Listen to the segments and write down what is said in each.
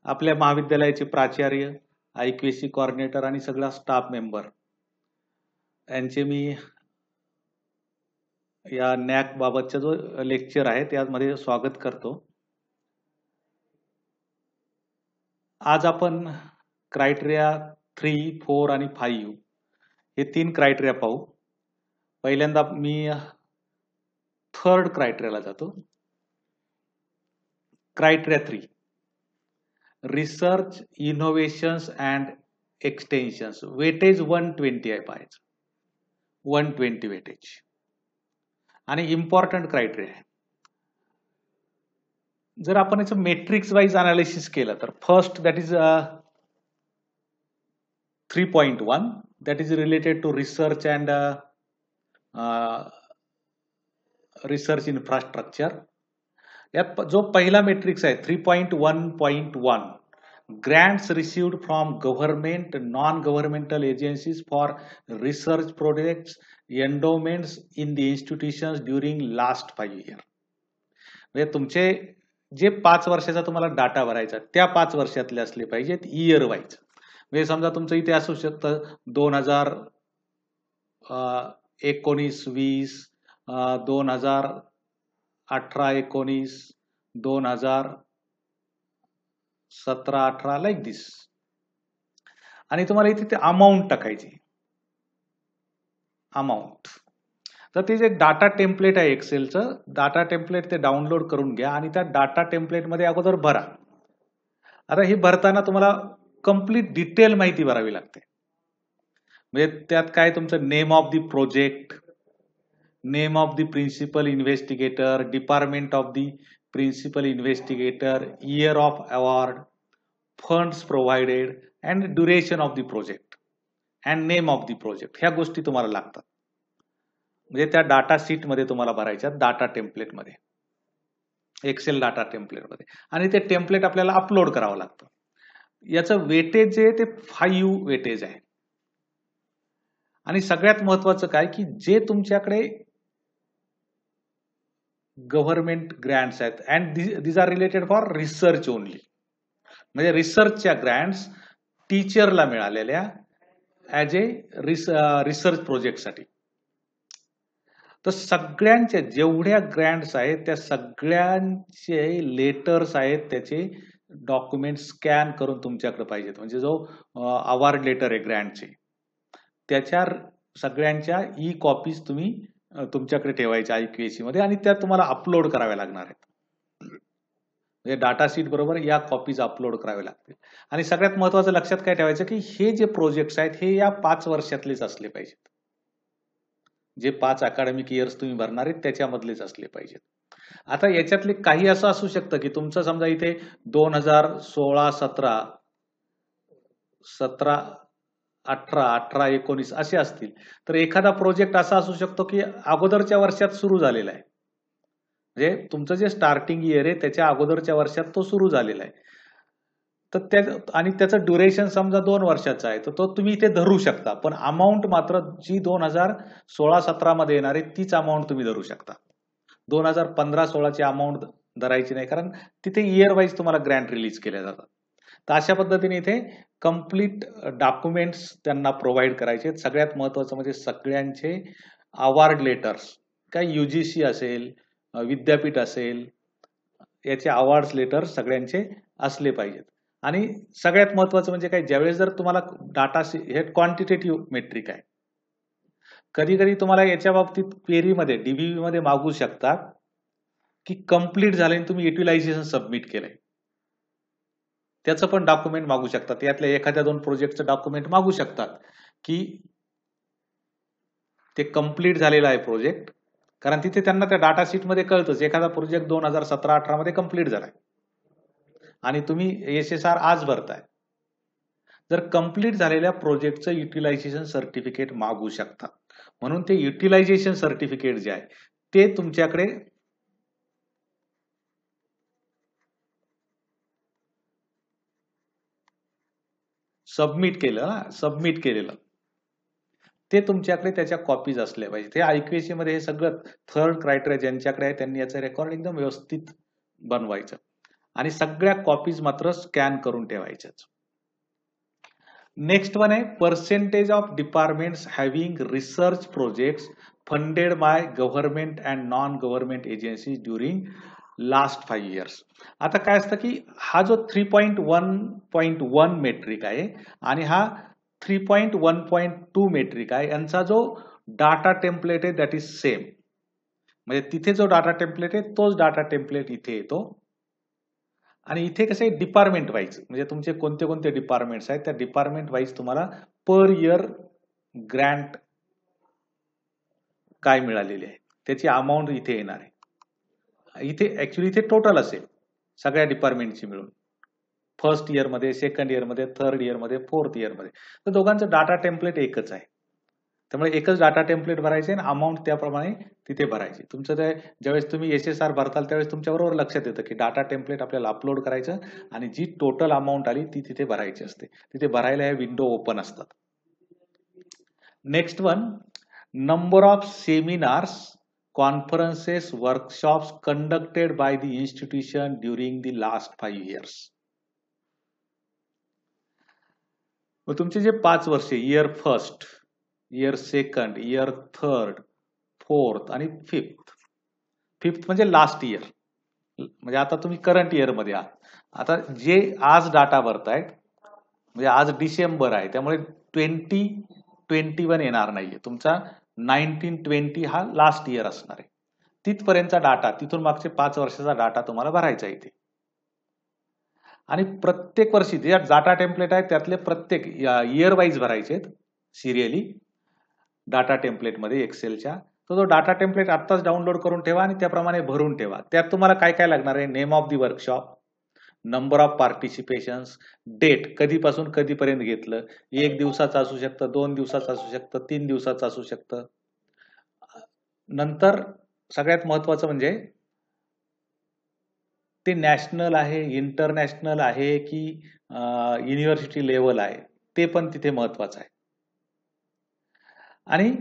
आपल्या महाविद्यालयाचे प्राचार्य, IQAC कोऑर्डिनेटर आणि सगळा स्टाफ मेंबर यांचे मी या नॅक बाबतचा जो लेक्चर आहे त्यामध्ये स्वागत करतो. आज आपण क्रायटेरिया 3, 4 आणि 5 हे 3 क्रायटेरिया पाहू. पहिल्यांदा मी थर्ड क्रायटेरियाला जातो. Criteria 3, research, innovations and extensions. Weightage 120 आहे पाहायचं, 120 वेटेज. आणि इम्पॉर्टंट क्रायटेरिया आहे. जर आपण याचं मेट्रिक्स वाईज अनालिसिस केलं तर first that is 3.1 that is related to research and research infrastructure. यात जो पहिला मेट्रिक्स आहे 3.1.1, grants received from government, non-governmental agencies for research projects, endowments in the institutions during last 5 years. म्हणजे तुमचे जे 5 वर्षाचा तुम्हाला डाटा भरायचा त्या 5 वर्षातले असले पाहिजेत इयर वाईज. म्हणजे समजा तुमचं इथे असू शकतं 2019-20, 2018-19, 2017-18 लाईक दिस. आणि तुम्हाला इथे अमाऊंट टाकायची. अमाऊंट तर ते जे डाटा टेम्पलेट आहे एक्सेलचं डाटा टेम्पलेट ते डाउनलोड करून घ्या आणि त्या डाटा टेम्पलेट मध्ये अगोदर भरा. आता हे भरताना तुम्हाला कंप्लीट डिटेल माहिती भरावी लागते. म्हणजे त्यात काय तुमचं name of the project, name of the principal investigator, department of the principal investigator, year of award, funds provided and duration of the project and name of the project. ह्या गोष्टी तुम्हाला लागतात. म्हणजे त्या डाटा शीट मध्ये तुम्हाला भरायच्या data template मध्ये, Excel data template मध्ये. आणि ते टेम्पलेट आपल्याला अपलोड करावं लागतं. याचं वेटेज जे ते 5 वेटेज आहे. आणि सगळ्यात महत्वाचं काय की जे तुमच्याकडे गव्हर्नमेंट ग्रँट्स आहेत and these are related for research only. म्हणजे रिसर्चच्या ग्रँट्स टीचरला मिळालेल्या ऍज ए रिसर्च प्रोजेक्टसाठी. तर सगळ्यांच्या जेवढ्या ग्रँट्स आहेत त्या सगळ्यांचे लेटर्स आहेत त्याचे डॉक्युमेंट स्कॅन करून तुमच्याकडे पाहिजेत. म्हणजे जो अवॉर्ड लेटर आहे ग्रँटचे त्याच्या सगळ्यांच्या ई कॉपीज तुम्ही तुमच्याकडे ठेवायच्या IQAC मध्ये आणि त्या तुम्हाला अपलोड कराव्या लागणार आहेत. म्हणजे डाटा शीट बरोबर या कॉपीज अपलोड कराव्या लागतील. आणि सगळ्यात महत्वाचं लक्षात काय ठेवायचं की हे जे प्रोजेक्ट्स आहेत हे या 5 वर्षातलेच असले पाहिजेत. जे 5 अकॅडमिक इयर्स तुम्ही भरणार आहेत त्याच्यामधलेच असले पाहिजेत. आता याच्यातले काही असं असू शकतं की तुमचं समजा इथे 2016-17, 17-18, 18-19 असे असतील तर एखादा प्रोजेक्ट असा असू शकतो की अगोदरच्या वर्षात सुरू झालेला आहे. म्हणजे तुमचं जे स्टार्टिंग इयर आहे त्याच्या अगोदरच्या वर्षात तो सुरू झालेला आहे. तर आणि त्याचं ड्युरेशन समजा 2 वर्षाचा आहे तर तो तुम्ही इथे धरू शकता. पण अमाऊंट मात्र जी 2016-17 मध्ये येणार आहे तीच अमाऊंट तुम्ही धरू शकता. 2015-16 ची अमाऊंट धरायची नाही कारण तिथे इयर वाईज तुम्हाला ग्रँट रिलीज केल्या जातात. तर अशा पद्धतीने इथे कंप्लीट डॉक्युमेंट्स त्यांना प्रोव्हाइड करायचे. सगळ्यात महत्वाचं म्हणजे सगळ्यांचे अवॉर्ड लेटर्स, काय UGC असेल, विद्यापीठ असेल, याचे अवॉर्ड लेटर सगळ्यांचे असले पाहिजेत. आणि सगळ्यात महत्वाचं म्हणजे काय ज्यावेळेस जर तुम्हाला डाटा हे क्वांटिटेटिव्ह मेट्रिक आहे. कधी कधी तुम्हाला याच्या बाबतीत क्वेरीमध्ये DBV मध्ये मागू शकतात की कंप्लीट झाले तुम्ही युटिलायझेशन सबमिट केलंय त्याचं पण डॉक्युमेंट मागू शकतात. यातल्या एखाद्या 2 प्रोजेक्टचं डॉक्युमेंट मागू शकतात की ते कंप्लीट झालेलं आहे प्रोजेक्ट. कारण तिथे त्यांना त्या डाटा शीट मध्ये कळतंच एखादा प्रोजेक्ट 2017-18 मध्ये कंप्लीट झालाय आणि तुम्ही SSR आज भरताय. जर कंप्लीट झालेल्या प्रोजेक्टचं युटिलायझेशन सर्टिफिकेट मागू शकतात. म्हणून ते युटिलायझेशन सर्टिफिकेट जे आहे ते तुमच्याकडे सबमिट केलेलं ते तुमच्याकडे त्याच्या कॉपीज असल्या पाहिजे. ते IQAC मध्ये हे सगळं थर्ड क्रायटेरिया ज्यांच्याकडे आहे त्यांनी याचं रेकॉर्ड एकदम व्यवस्थित बनवायचं. आणि सगळ्या कॉपीज मात्र स्कॅन करून ठेवायच्याच. नेक्स्ट वन आहे percentage of departments having research projects funded by government and non government agency during last 5 years. आता काय असतं की हा जो 3.1.1 मेट्रिक आहे आणि हा 3.1.2 मेट्रिक आहे, यांचा जो डाटा टेम्पलेट आहे दॅट इज सेम. म्हणजे तिथे जो डाटा टेम्पलेट आहे तोच डाटा टेम्पलेट इथे येतो. आणि इथे कसं आहे डिपार्टमेंट वाईज, म्हणजे तुमचे कोणते कोणते डिपार्टमेंट्स आहेत त्या डिपार्टमेंट वाईज तुम्हाला पर इयर ग्रँट काय मिळालेली आहे त्याची अमाऊंट इथे येणार आहे. इथे ऍक्च्युली इथे टोटल असेल सगळ्या डिपार्टमेंटची मिळून, फर्स्ट इयर मध्ये, सेकंड इयर मध्ये, थर्ड इयर मध्ये, फोर्थ इयर मध्ये. तर दोघांचं डाटा टेम्पलेट एकच आहे, त्यामुळे एकच डाटा टेम्पलेट भरायचे आणि अमाऊंट त्याप्रमाणे तिथे भरायची. तुमचं ते ज्यावेळेस तुम्ही SSR भरताल त्यावेळेस तुमच्याबरोबर लक्षात येतं की डाटा टेम्पलेट आपल्याला अपलोड करायचं आणि जी टोटल अमाऊंट आली ती तिथे भरायची असते. तिथे भरायला ह्या विंडो ओपन असतात. Next one, number of seminars, conferences, workshops conducted by the institution during the last 5 years. मग तुमचे जे 5 वर्षे, year first, year second, year third, fourth आणि फिफ्थ म्हणजे लास्ट इयर, म्हणजे आता तुम्ही करंट इयर मध्ये आहात. आता जे आज डाटा भरतायत, म्हणजे आज डिसेंबर आहे त्यामुळे 2021 येणार नाहीये, तुमचा 1920 हा लास्ट इयर असणार आहे. तिथपर्यंतचा डाटा, तिथून मागचे 5 वर्षाचा डाटा तुम्हाला भरायचा इथे. आणि प्रत्येक वर्षी जे डाटा टेम्पलेट आहे त्यातले प्रत्येक इयर वाईज भरायचे सिरियली डाटा टेम्पलेट मध्ये एक्सेलच्या. तो डाटा टेम्पलेट आत्ताच डाउनलोड करून ठेवा आणि त्याप्रमाणे भरून ठेवा. त्यात तुम्हाला काय काय लागणार आहे, name of the workshop, number of participations, date कधीपासून कधीपर्यंत घेतलं, 1 दिवसाचं असू शकतं, 2 दिवसाचं असू शकतं, 3 दिवसाचं असू शकतं. नंतर सगळ्यात महत्वाचं म्हणजे ते नॅशनल आहे, इंटरनॅशनल आहे की युनिव्हर्सिटी लेवल आहे, ते पण तिथे महत्वाचं आहे. आणि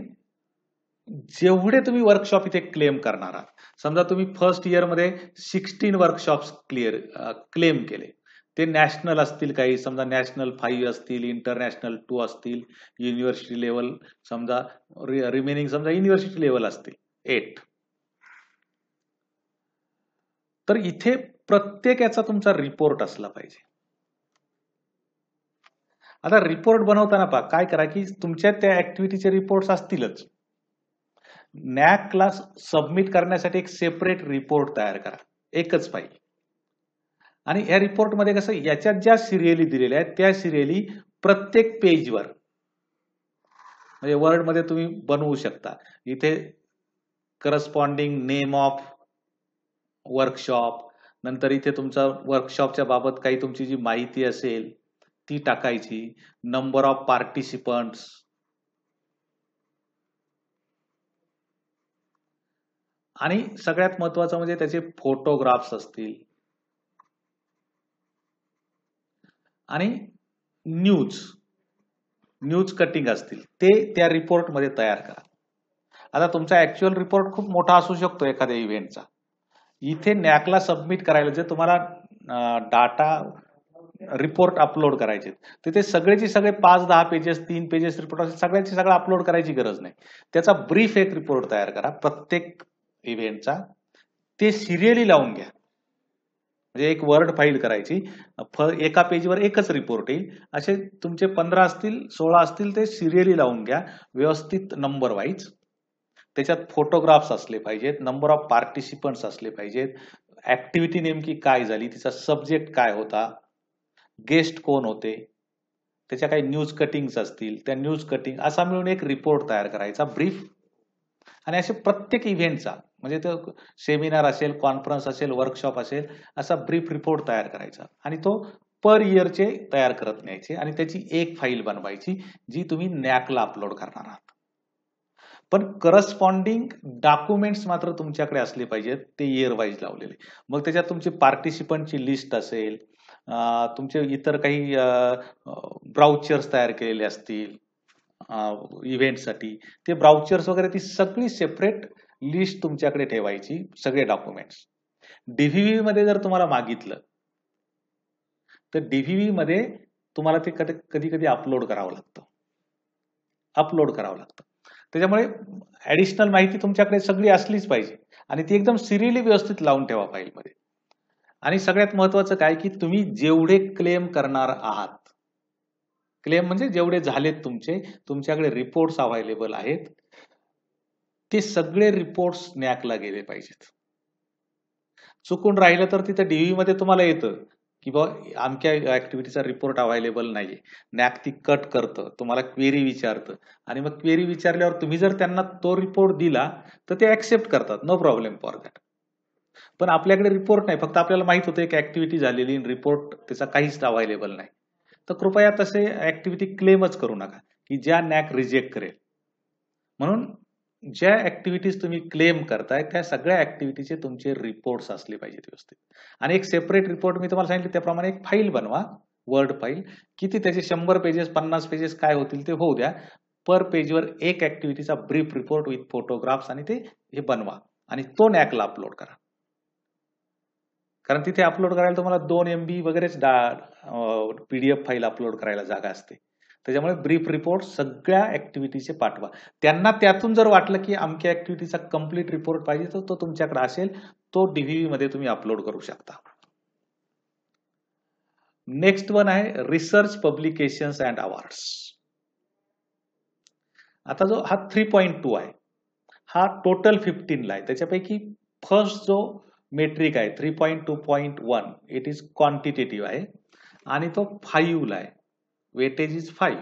जेवढे तुम्ही वर्कशॉप इथे क्लेम करणार आहात, समजा तुम्ही फर्स्ट इयर मध्ये 16 वर्कशॉप्स क्लेम केले, ते नॅशनल असतील, काही समजा नॅशनल 5 असतील, इंटरनॅशनल 2 असतील, युनिव्हर्सिटी लेवल समजा रिमेनिंग समजा युनिव्हर्सिटी लेवल असतील 8. तर इथे प्रत्येक याचा तुमचा रिपोर्ट असला पाहिजे. आता रिपोर्ट बनवताना पहा काय करा की तुमच्या त्या ऍक्टिव्हिटीचे रिपोर्ट्स असतीलच, नॅकला सबमिट करण्यासाठी एक सेपरेट रिपोर्ट तयार करा, एकच फाईल. आणि या रिपोर्ट मध्ये कसं, याच्यात ज्या सिरियली दिलेल्या आहेत त्या सिरियली प्रत्येक पेजवर, म्हणजे वर्ड मध्ये तुम्ही बनवू शकता. इथे करस्पॉन्डिंग नेम ऑफ वर्कशॉप, नंतर इथे तुमचा वर्कशॉपच्या बाबत काही तुमची जी माहिती असेल ती टाकायची, नंबर ऑफ पार्टिसिपंट्स, आणि सगळ्यात महत्वाचं म्हणजे त्याचे फोटोग्राफ्स असतील, आणि न्यूज कटिंग असतील, ते त्या रिपोर्ट मध्ये तयार करा. आता तुमचा ऍक्च्युअल रिपोर्ट खूप मोठा असू शकतो एखाद्या इव्हेंटचा, इथे नॅकला सबमिट करायला जे तुम्हाला डाटा रिपोर्ट अपलोड करायचे तिथे सगळेचे सगळे 5-10 पेजेस, 3 पेजेस रिपोर्ट असेल, सगळ्याचे सगळं अपलोड करायची गरज नाही. त्याचा ब्रीफ एक रिपोर्ट तयार करा प्रत्येक इव्हेंटचा, ते सिरियली लावून घ्या. म्हणजे एक वर्ड फाईल करायची, एका पेजवर एकच रिपोर्ट येईल, असे तुमचे 15 असतील, 16 असतील, ते सिरियली लावून घ्या व्यवस्थित नंबर वाईज. त्याच्यात फोटोग्राफ्स असले पाहिजेत, नंबर ऑफ पार्टिसिपंट्स असले पाहिजेत, ऍक्टिव्हिटी नेमकी काय झाली, तिचा सब्जेक्ट काय होता, गेस्ट कोण होते, त्याच्या काही न्यूज कटिंग्स असतील त्या न्यूज कटिंग, असा मिळून एक रिपोर्ट तयार करायचा ब्रीफ. आणि असे प्रत्येक इव्हेंटचा, म्हणजे तो सेमिनार असेल, कॉन्फरन्स असेल, वर्कशॉप असेल, असा ब्रीफ रिपोर्ट तयार करायचा आणि तो पर इयरचे तयार करत न्यायचे आणि त्याची एक फाईल बनवायची जी तुम्ही नॅकला अपलोड करणार आहात. पण करस्पॉन्डिंग डॉक्युमेंट्स मात्र तुमच्याकडे असले पाहिजेत, ते इयर वाईज लावलेले. मग त्याच्यात तुमची पार्टिसिपंटची लिस्ट असेल, तुमचे इतर काही ब्राउचर्स तयार केलेले असतील इव्हेंटसाठी, ते ब्राउचर्स वगैरे ती सगळी सेपरेट लिस्ट तुमच्याकडे ठेवायची, सगळे डॉक्युमेंट्स. डीव्हीव्ही मध्ये जर तुम्हाला मागितलं तर DVV मध्ये तुम्हाला ते कधी कधी अपलोड करावं लागतं. त्याच्यामुळे ऍडिशनल माहिती तुमच्याकडे सगळी असलीच पाहिजे आणि ती एकदम सिरियली व्यवस्थित लावून ठेवा फाईलमध्ये. आणि सगळ्यात महत्वाचं काय की तुम्ही जेवढे क्लेम करणार आहात, क्लेम म्हणजे जेवढे झालेत तुमच्याकडे रिपोर्ट्स अवेलेबल आहेत, ते सगळे रिपोर्ट्स नॅकला गेले पाहिजेत. चुकून राहिलं तर तिथे DVV मध्ये तुम्हाला येतं की बाबा अमक्या ऍक्टिव्हिटीचा रिपोर्ट अवेलेबल नाहीये. नॅक ती कट करतं, तुम्हाला क्वेरी विचारतं आणि मग क्वेरी विचारल्यावर तुम्ही जर त्यांना तो रिपोर्ट दिला तर ते ऍक्सेप्ट करतात, नो प्रॉब्लेम फॉर दॅट. पण आपल्याकडे रिपोर्ट नाही, फक्त आपल्याला माहित होतं एक ऍक्टिव्हिटी झालेली, रिपोर्ट त्याचा काहीच अवेलेबल नाही, तर कृपया तसे ऍक्टिव्हिटी क्लेमच करू नका की ज्या नॅक रिजेक्ट करेल. म्हणून ज्या ऍक्टिव्हिटीज तुम्ही क्लेम करताय त्या सगळ्या ऍक्टिव्हिटीचे तुमचे रिपोर्ट्स असले पाहिजेत व्यवस्थित. आणि एक सेपरेट रिपोर्ट मी तुम्हाला सांगितलं त्याप्रमाणे एक फाईल बनवा, वर्ड फाईल. किती त्याचे 100 पेजेस 50 पेजेस काय होतील ते होऊ द्या. पर पेजवर एक ऍक्टिव्हिटीचा ब्रीफ रिपोर्ट विथ फोटोग्राफ्स आणि ते हे बनवा आणि तो नॅकला अपलोड करा. कारण तिथे अपलोड करायला तुम्हाला 2 MB वगैरेच PDF फाईल अपलोड करायला जागा असते. त्याच्यामुळे ब्रीफ रिपोर्ट सगळ्या ऍक्टिव्हिटीचे पाठवा. त्यांना त्यातून जर वाटलं की अमक्या ऍक्टिव्हिटीचा कम्प्लीट रिपोर्ट पाहिजे तर तो तुमच्याकडे असेल, तो DVV मध्ये तुम्ही अपलोड करू शकता. नेक्स्ट वन आहे रिसर्च पब्लिकेशन्स अँड अवॉर्ड्स. आता जो हा 3.2 आहे हा टोटल 15 ला आहे. त्याच्यापैकी फर्स्ट जो मेट्रिक आहे 3.2.1 इट इज क्वांटिटेटिव्ह आहे आणि तो 5 ला आहे. Weightage is 5.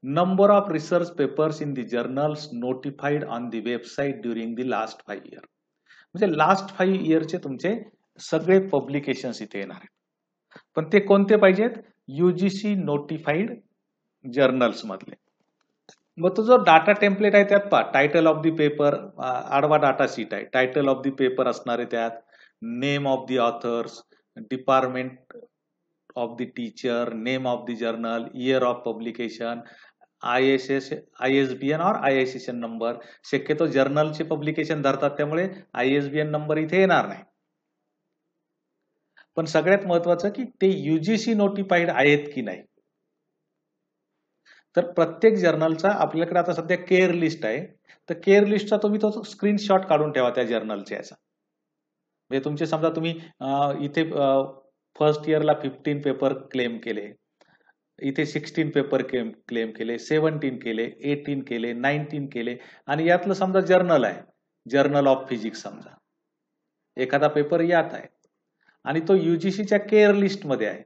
Number of research papers in the journals notified on the website during the last 5 year. म्हणजे लास्ट 5 इयरचे तुमचे सगळे पब्लिकेशन्स इथे येणार आहेत. पण ते कोणते पाहिजेत? UGC नोटिफाईड जर्नल्स मधले. मग तो जो डाटा टेम्पलेट आहे त्यात पहा, टायटल ऑफ द पेपर, आडवा डाटा शीट आहे, टायटल ऑफ द पेपर असणार आहे त्यात, name of the author's, department of the teacher, name of the journal, year of publication, ISBN और ISSN नंबर. शक्यतो जर्नलचे पब्लिकेशन धरतात त्यामुळे ISBN नंबर इथे येणार नाही. पण सगळ्यात महत्वाचं की ते UGC नोटिफाईड आहेत की नाही. तर प्रत्येक जर्नलचा आपल्याकडे आता सध्या केअर लिस्ट आहे, तर केअर लिस्टचा तुम्ही तो स्क्रीनशॉट काढून ठेवा त्या जर्नलच्या याचा. म्हणजे तुमचे समजा तुम्ही इथे फर्स्ट इयरला 15 पेपर क्लेम केले, इथे 16 पेपर क्लेम केले, 17 केले, 18 केले, 19 केले आणि यातलं समजा जर्नल आहे, जर्नल ऑफ फिजिक्स समजा एखादा पेपर यात आहे आणि तो UGCच्या केअर लिस्ट मध्ये आहे.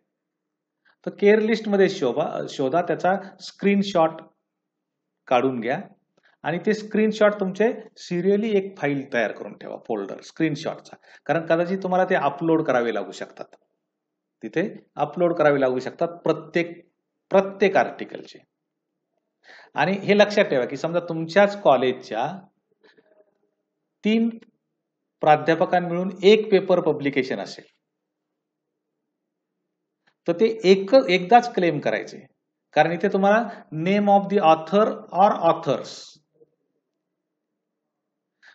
तर केअर लिस्ट मध्ये शोधा त्याचा स्क्रीनशॉट काढून घ्या आणि ते स्क्रीनशॉट तुमचे सिरियली एक फाईल तयार करून ठेवा, फोल्डर स्क्रीनशॉटचा. कारण कदाचित तुम्हाला ते अपलोड करावे लागू शकतात, तिथे अपलोड करावे लागू शकतात प्रत्येक आर्टिकलचे. आणि हे लक्षात ठेवा की समजा तुमच्याच कॉलेजच्या 3 प्राध्यापकांना मिळून एक पेपर पब्लिकेशन असेल तर ते एकदाच क्लेम करायचे. कारण इथे तुम्हाला name of the author or authors,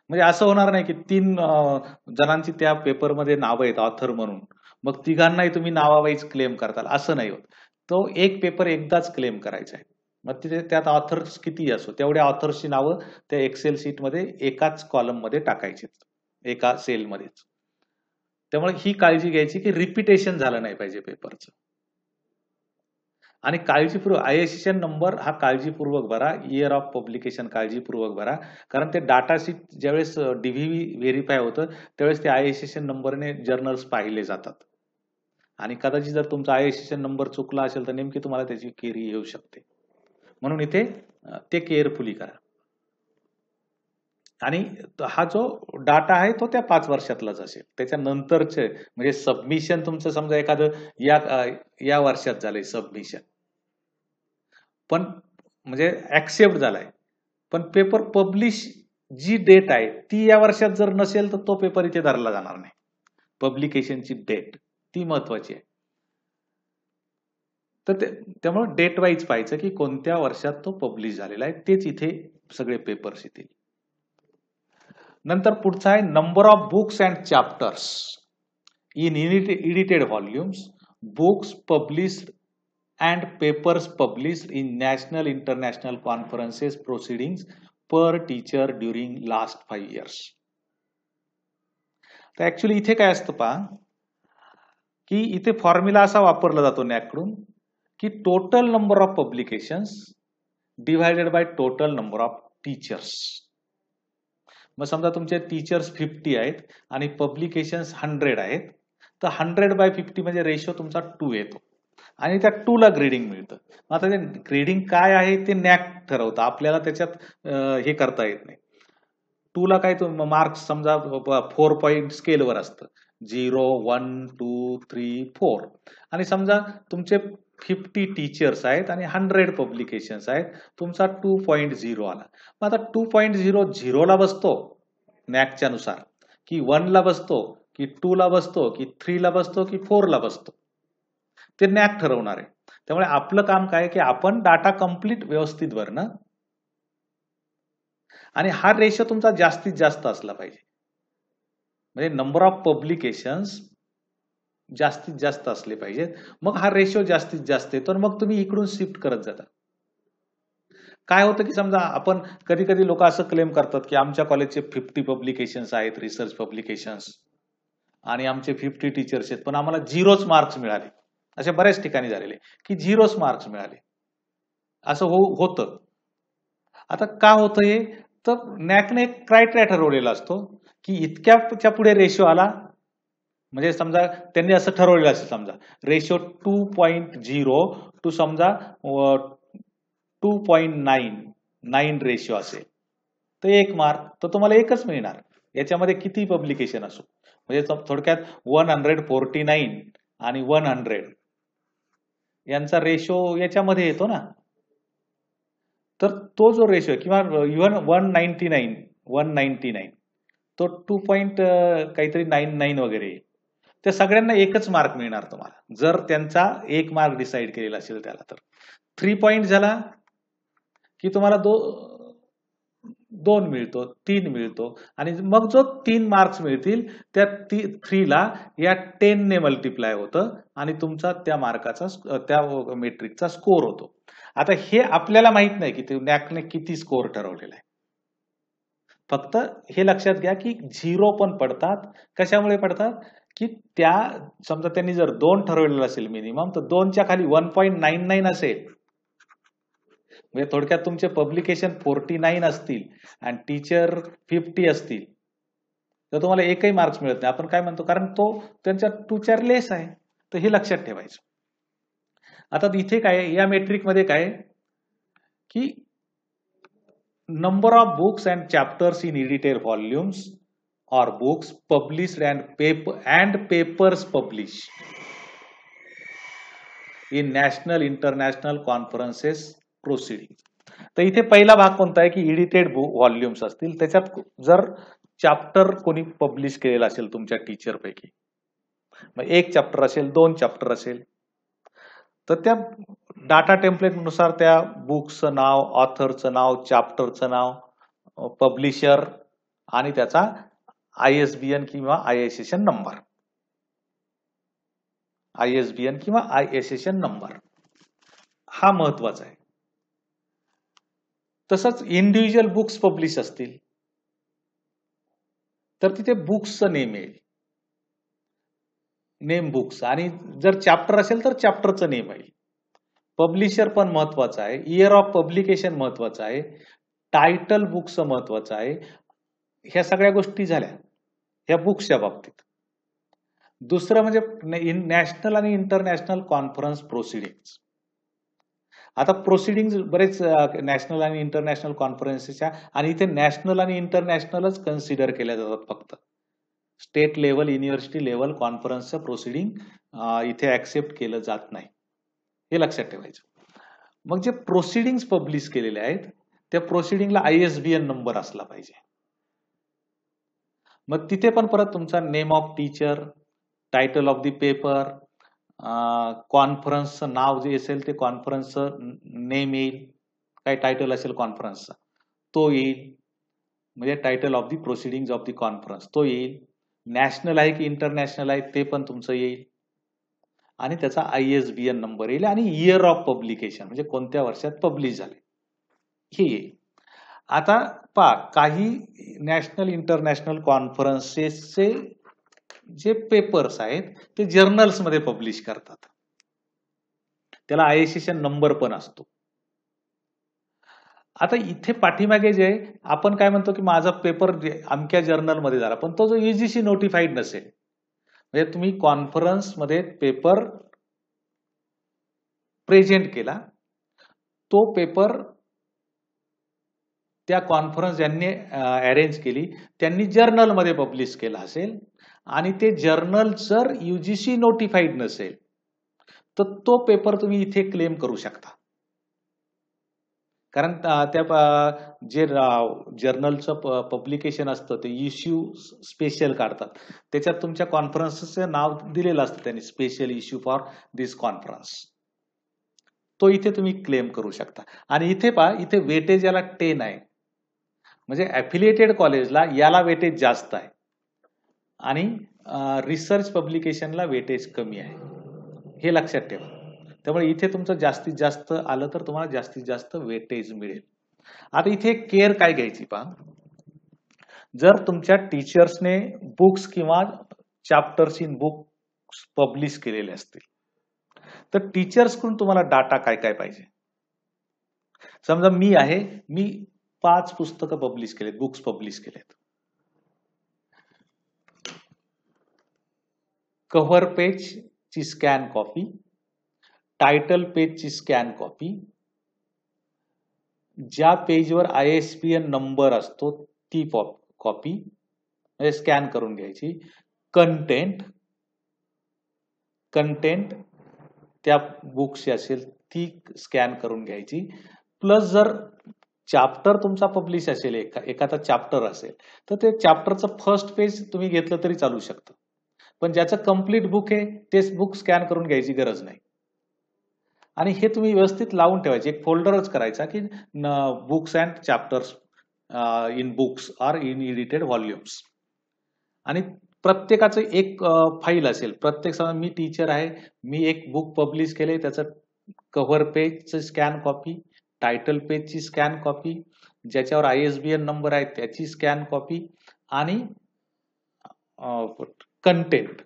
म्हणजे असं होणार नाही की 3 जणांची त्या पेपरमध्ये नावं आहेत ऑथर म्हणून, मग तिघांनाही तुम्ही नावावाईज क्लेम करताल, असं नाही होत. तो एक पेपर एकदाच क्लेम करायचा आहे. मग तिथे त्यात ऑथर्स किती असो तेवढ्या ऑथर्सची नावं त्या एक्सेल शीट मध्ये एकाच कॉलम मध्ये टाकायची, एका सेलमध्येच. त्यामुळे ही काळजी घ्यायची की रिपिटेशन झालं नाही पाहिजे पेपरचं. आणि काळजीपूर्वक ISSN नंबर हा काळजीपूर्वक भरा, इयर ऑफ पब्लिकेशन काळजीपूर्वक भरा. कारण ते डाटा शीट ज्यावेळेस DVV व्हेरीफाय होतं त्यावेळेस ते ISSN नंबरने जर्नल्स पाहिले जातात आणि कदाचित जर तुमचा ISSN नंबर चुकला असेल तर नेमकी तुम्हाला त्याची क्वेरी येऊ शकते. म्हणून इथे ते केअरफुली करा. आणि हा जो डाटा आहे तो त्या 5 वर्षातलाच असेल. त्याच्यानंतरचे म्हणजे सबमिशन तुमचं समजा एखादं या वर्षात झालंय सबमिशन, पण म्हणजे ऍक्सेप्ट झालाय, पण पेपर पब्लिश जी डेट आहे ती या वर्षात जर नसेल तर तो पेपर इथे धरला जाणार नाही. पब्लिकेशनची डेट ती महत्वाची आहे. तर त्यामुळे डेट वाईज पाहायचं की कोणत्या वर्षात तो पब्लिश झालेला आहे, तेच इथे सगळे पेपर्स येतील. नंतर पुढचा आहे number of books and chapters in edited volumes books published and papers published in national international conferences proceedings per teacher during last 5 years. तर ऍक्च्युली इथे काय असतं पहा की इथे फॉर्म्युला असा वापरला जातो नॅक कडून की total number of publications divided by total number of teachers. मग समजा तुमचे टीचर्स 50 आहेत आणि पब्लिकेशन्स 100 आहेत, तर 100/50 म्हणजे रेशो तुमचा 2 येतो आणि त्या 2 ला ग्रेडिंग मिळतं. आता ते ग्रेडिंग काय आहे ते नॅक ठरवतं, आपल्याला त्याच्यात हे करता येत नाही. 2 ला काय मार्क्स समजा 4 पॉईंट स्केलवर असतं, 0, 1, 2, 3, 4 आणि समजा तुमचे 50 टीचर्स आहेत आणि 100 पब्लिकेशन्स आहेत, तुमचा 2.0 आला. मग आता 2.0 0 ला बसतो नॅकच्या नुसार, की 1 ला बसतो, की 2 ला बसतो, की 3 ला बसतो, की 4 ला बसतो, ते नॅक ठरवणार आहे. त्यामुळे आपलं काम काय की आपण डाटा कम्प्लीट व्यवस्थित भरणं आणि हा रेशो तुमचा जास्तीत जास्त असला पाहिजे. म्हणजे नंबर ऑफ पब्लिकेशन्स जास्तीत जास्त असले पाहिजेत, मग हा रेशो जास्तीत जास्त येतो आणि मग तुम्ही इकडून शिफ्ट करत जाता. काय होतं की समजा आपण कधी कधी लोक असं क्लेम करतात की आमच्या कॉलेजचे 50 पब्लिकेशन्स आहेत, रिसर्च पब्लिकेशन्स, आणि आमचे 50 टीचर्स आहेत, पण आम्हाला 0च मार्क्स मिळाले. अशा बऱ्याच ठिकाणी झालेले की 0च मार्क्स मिळाले, असं होतं. आता का होतं हे, तर नॅकने एक क्रायटेरिया ठरवलेला असतो की इतक्याच्या पुढे रेशो आला म्हणजे समजा त्यांनी असं ठरवलेलं असेल, समजा रेशो 2.0 टू समजा 2.9 रेशो असेल तर 1 मार्क, तर तुम्हाला एकच मिळणार. याच्यामध्ये किती पब्लिकेशन असो, म्हणजे थोडक्यात 149 आणि 100 यांचा रेशो याच्यामध्ये येतो ना. तर तो जो रेशो किंवा इव्हन 199 तो 2 पॉईंट काहीतरी 99 वगैरे, त्या सगळ्यांना एकच मार्क मिळणार तुम्हाला जर त्यांचा 1 मार्क डिसाईड केलेला असेल त्याला. तर 3 पॉईंट झाला की तुम्हाला 2 मिळतो, 3 मिळतो आणि मग जो 3 मार्क्स मिळतील त्या 3 ला या 10 ने मल्टिप्लाय होतं आणि तुमचा त्या मार्काचा त्या मेट्रिकचा स्कोर होतो. आता हे आपल्याला माहित नाही की नॅकने किती स्कोर ठरवलेला आहे. फक्त हे लक्षात घ्या की 0 पण पडतात. कशामुळे पडतात की त्या समजा त्यांनी जर 2 ठरवलेलं असेल मिनिमम, तर 2च्या खाली 1.99 असेल, म्हणजे थोडक्यात तुमचे पब्लिकेशन 49 असतील आणि टीचर 50 असतील, तर तुम्हाला एकही मार्क्स मिळत नाही. आपण काय म्हणतो, कारण तो त्यांच्या 2 लेस आहे. तर हे लक्षात ठेवायचं. आता इथे काय या मेट्रिक मध्ये काय की number of books and chapters in edited volumes or books published and papers published in national international conferences proceeding. तर इथे पहिला भाग कोणता आहे की एडिटेड व्हॉल्युम्स असतील, त्याच्यात जर चॅप्टर कोणी पब्लिश केलेला असेल तुमच्या टीचर पैकी, मग 1 चॅप्टर असेल, 2 चॅप्टर असेल, तर त्या डाटा टेम्पलेट नुसार त्या बुकचं नाव, ऑथरचं नाव, चॅप्टरचं नाव, पब्लिशर आणि त्याचा ISBN किंवा ISSN नंबर, ISBN किंवा ISSN नंबर हा महत्वाचा आहे. तसंच इंडिव्हिज्युअल बुक्स पब्लिश असतील तर तिथे बुक्सचं नेम येईल, नेम बुक्स, आणि जर चॅप्टर असेल तर चॅप्टरचं नेम येईल. पब्लिशर पण महत्वाचं आहे, इयर ऑफ पब्लिकेशन महत्वाचं आहे, टायटल बुकचं महत्वाचं आहे. ह्या सगळ्या गोष्टी झाल्या ह्या बुक्सच्या बाबतीत. दुसरं म्हणजे नॅशनल आणि इंटरनॅशनल कॉन्फरन्स प्रोसिडिंग्स. आता प्रोसिडिंग बरेच नॅशनल आणि इंटरनॅशनल कॉन्फरन्सच्या, आणि इथे नॅशनल आणि इंटरनॅशनलच कन्सिडर केल्या जातात फक्त. स्टेट लेवल, युनिव्हर्सिटी लेवल कॉन्फरन्सचं प्रोसिडिंग इथे ऍक्सेप्ट केलं जात नाही, हे लक्षात ठेवायचं. मग जे प्रोसिडिंग्स पब्लिश केलेले आहेत त्या प्रोसिडिंगला ISBN नंबर असला पाहिजे. मग तिथे पण परत तुमचा name of teacher, title of the paper, कॉन्फरन्सचं नाव जे असेल ते कॉन्फरन्सचं नेम येईल, काय टायटल असेल कॉन्फरन्सचा तो येईल, म्हणजे title of the proceeding of the conference तो येईल. नॅशनल आहे की इंटरनॅशनल आहे ते पण तुमचं येईल. आणि त्याचा ISBN नंबर येईल आणि इयर ऑफ पब्लिकेशन म्हणजे कोणत्या वर्षात पब्लिश झाले हे येईल. आता पहा, काही नॅशनल इंटरनॅशनल कॉन्फरन्सेसचे जे पेपर्स आहेत ते जर्नल्स मध्ये पब्लिश करतात. त्याला ISSN नंबर पण असतो. आता इथे पाठीमागे जे आपण काय म्हणतो की माझा पेपर अमक्या जर्नल मध्ये झाला, पण तो जो UGC नोटिफाईड नसेल, म्हणजे तुम्ही कॉन्फरन्स मध्ये पेपर प्रेझेंट केला, तो पेपर त्या कॉन्फरन्स ज्यांनी अरेंज केली त्यांनी जर्नल मध्ये पब्लिश केला असेल आणि ते जर्नल जर UGC नोटिफाईड नसेल तर तो पेपर तुम्ही इथे क्लेम करू शकता. कारण त्या जे जर्नलचं पब्लिकेशन असतं ते इश्यू स्पेशल काढतात, त्याच्यात तुमच्या कॉन्फरन्सचं नाव दिलेलं असतं त्यांनी, special issue for this conference. तो इथे तुम्ही क्लेम करू शकता. आणि इथे पहा, इथे वेटेज याला 10 आहे, म्हणजे ऍफिलिएटेड कॉलेजला याला वेटेज जास्त आहे आणि रिसर्च पब्लिकेशनला वेटेज कमी आहे, हे लक्षात ठेवा. त्यामुळे इथे तुमचं जास्तीत जास्त आलं तर तुम्हाला जास्तीत जास्त वेटेज मिळेल. आता इथे केअर काय घ्यायची पहा, जर तुमच्या टीचर्सने बुक्स किंवा चॅप्टर्स इन बुक्स पब्लिश केलेले असतील तर टीचर्सकडून तुम्हाला डाटा काय काय पाहिजे. समजा मी आहे, मी 5 पुस्तकं पब्लिश केलेत, बुक्स पब्लिश केलेत. कव्हर पेज ची स्कॅन कॉपी, टायटल पेजची स्कॅन कॉपी, ज्या पेजवर ISBN नंबर असतो ती कॉपी म्हणजे स्कॅन करून घ्यायची. कंटेंट त्या बुक्सची असेल ती स्कॅन करून घ्यायची. प्लस जर चॅप्टर तुमचा पब्लिश असेल, एखादा चॅप्टर असेल तर ते चॅप्टरचं फर्स्ट पेज तुम्ही घेतलं तरी चालू शकतं, पण ज्याचं कम्प्लीट बुक आहे तेच बुक स्कॅन करून घ्यायची गरज नाही. आणि हे तुम्ही व्यवस्थित लावून ठेवायचे, एक फोल्डरच करायचा की books and chapters in books or in edited volumes. आणि प्रत्येकाचं एक फाईल असेल. प्रत्येक समजा मी टीचर आहे, मी एक बुक पब्लिश केले, त्याचं कव्हर पेजची स्कॅन कॉपी, टायटल पेजची स्कॅन कॉपी, ज्याच्यावर ISBN नंबर आहे त्याची स्कॅन कॉपी आणि कंटेंट,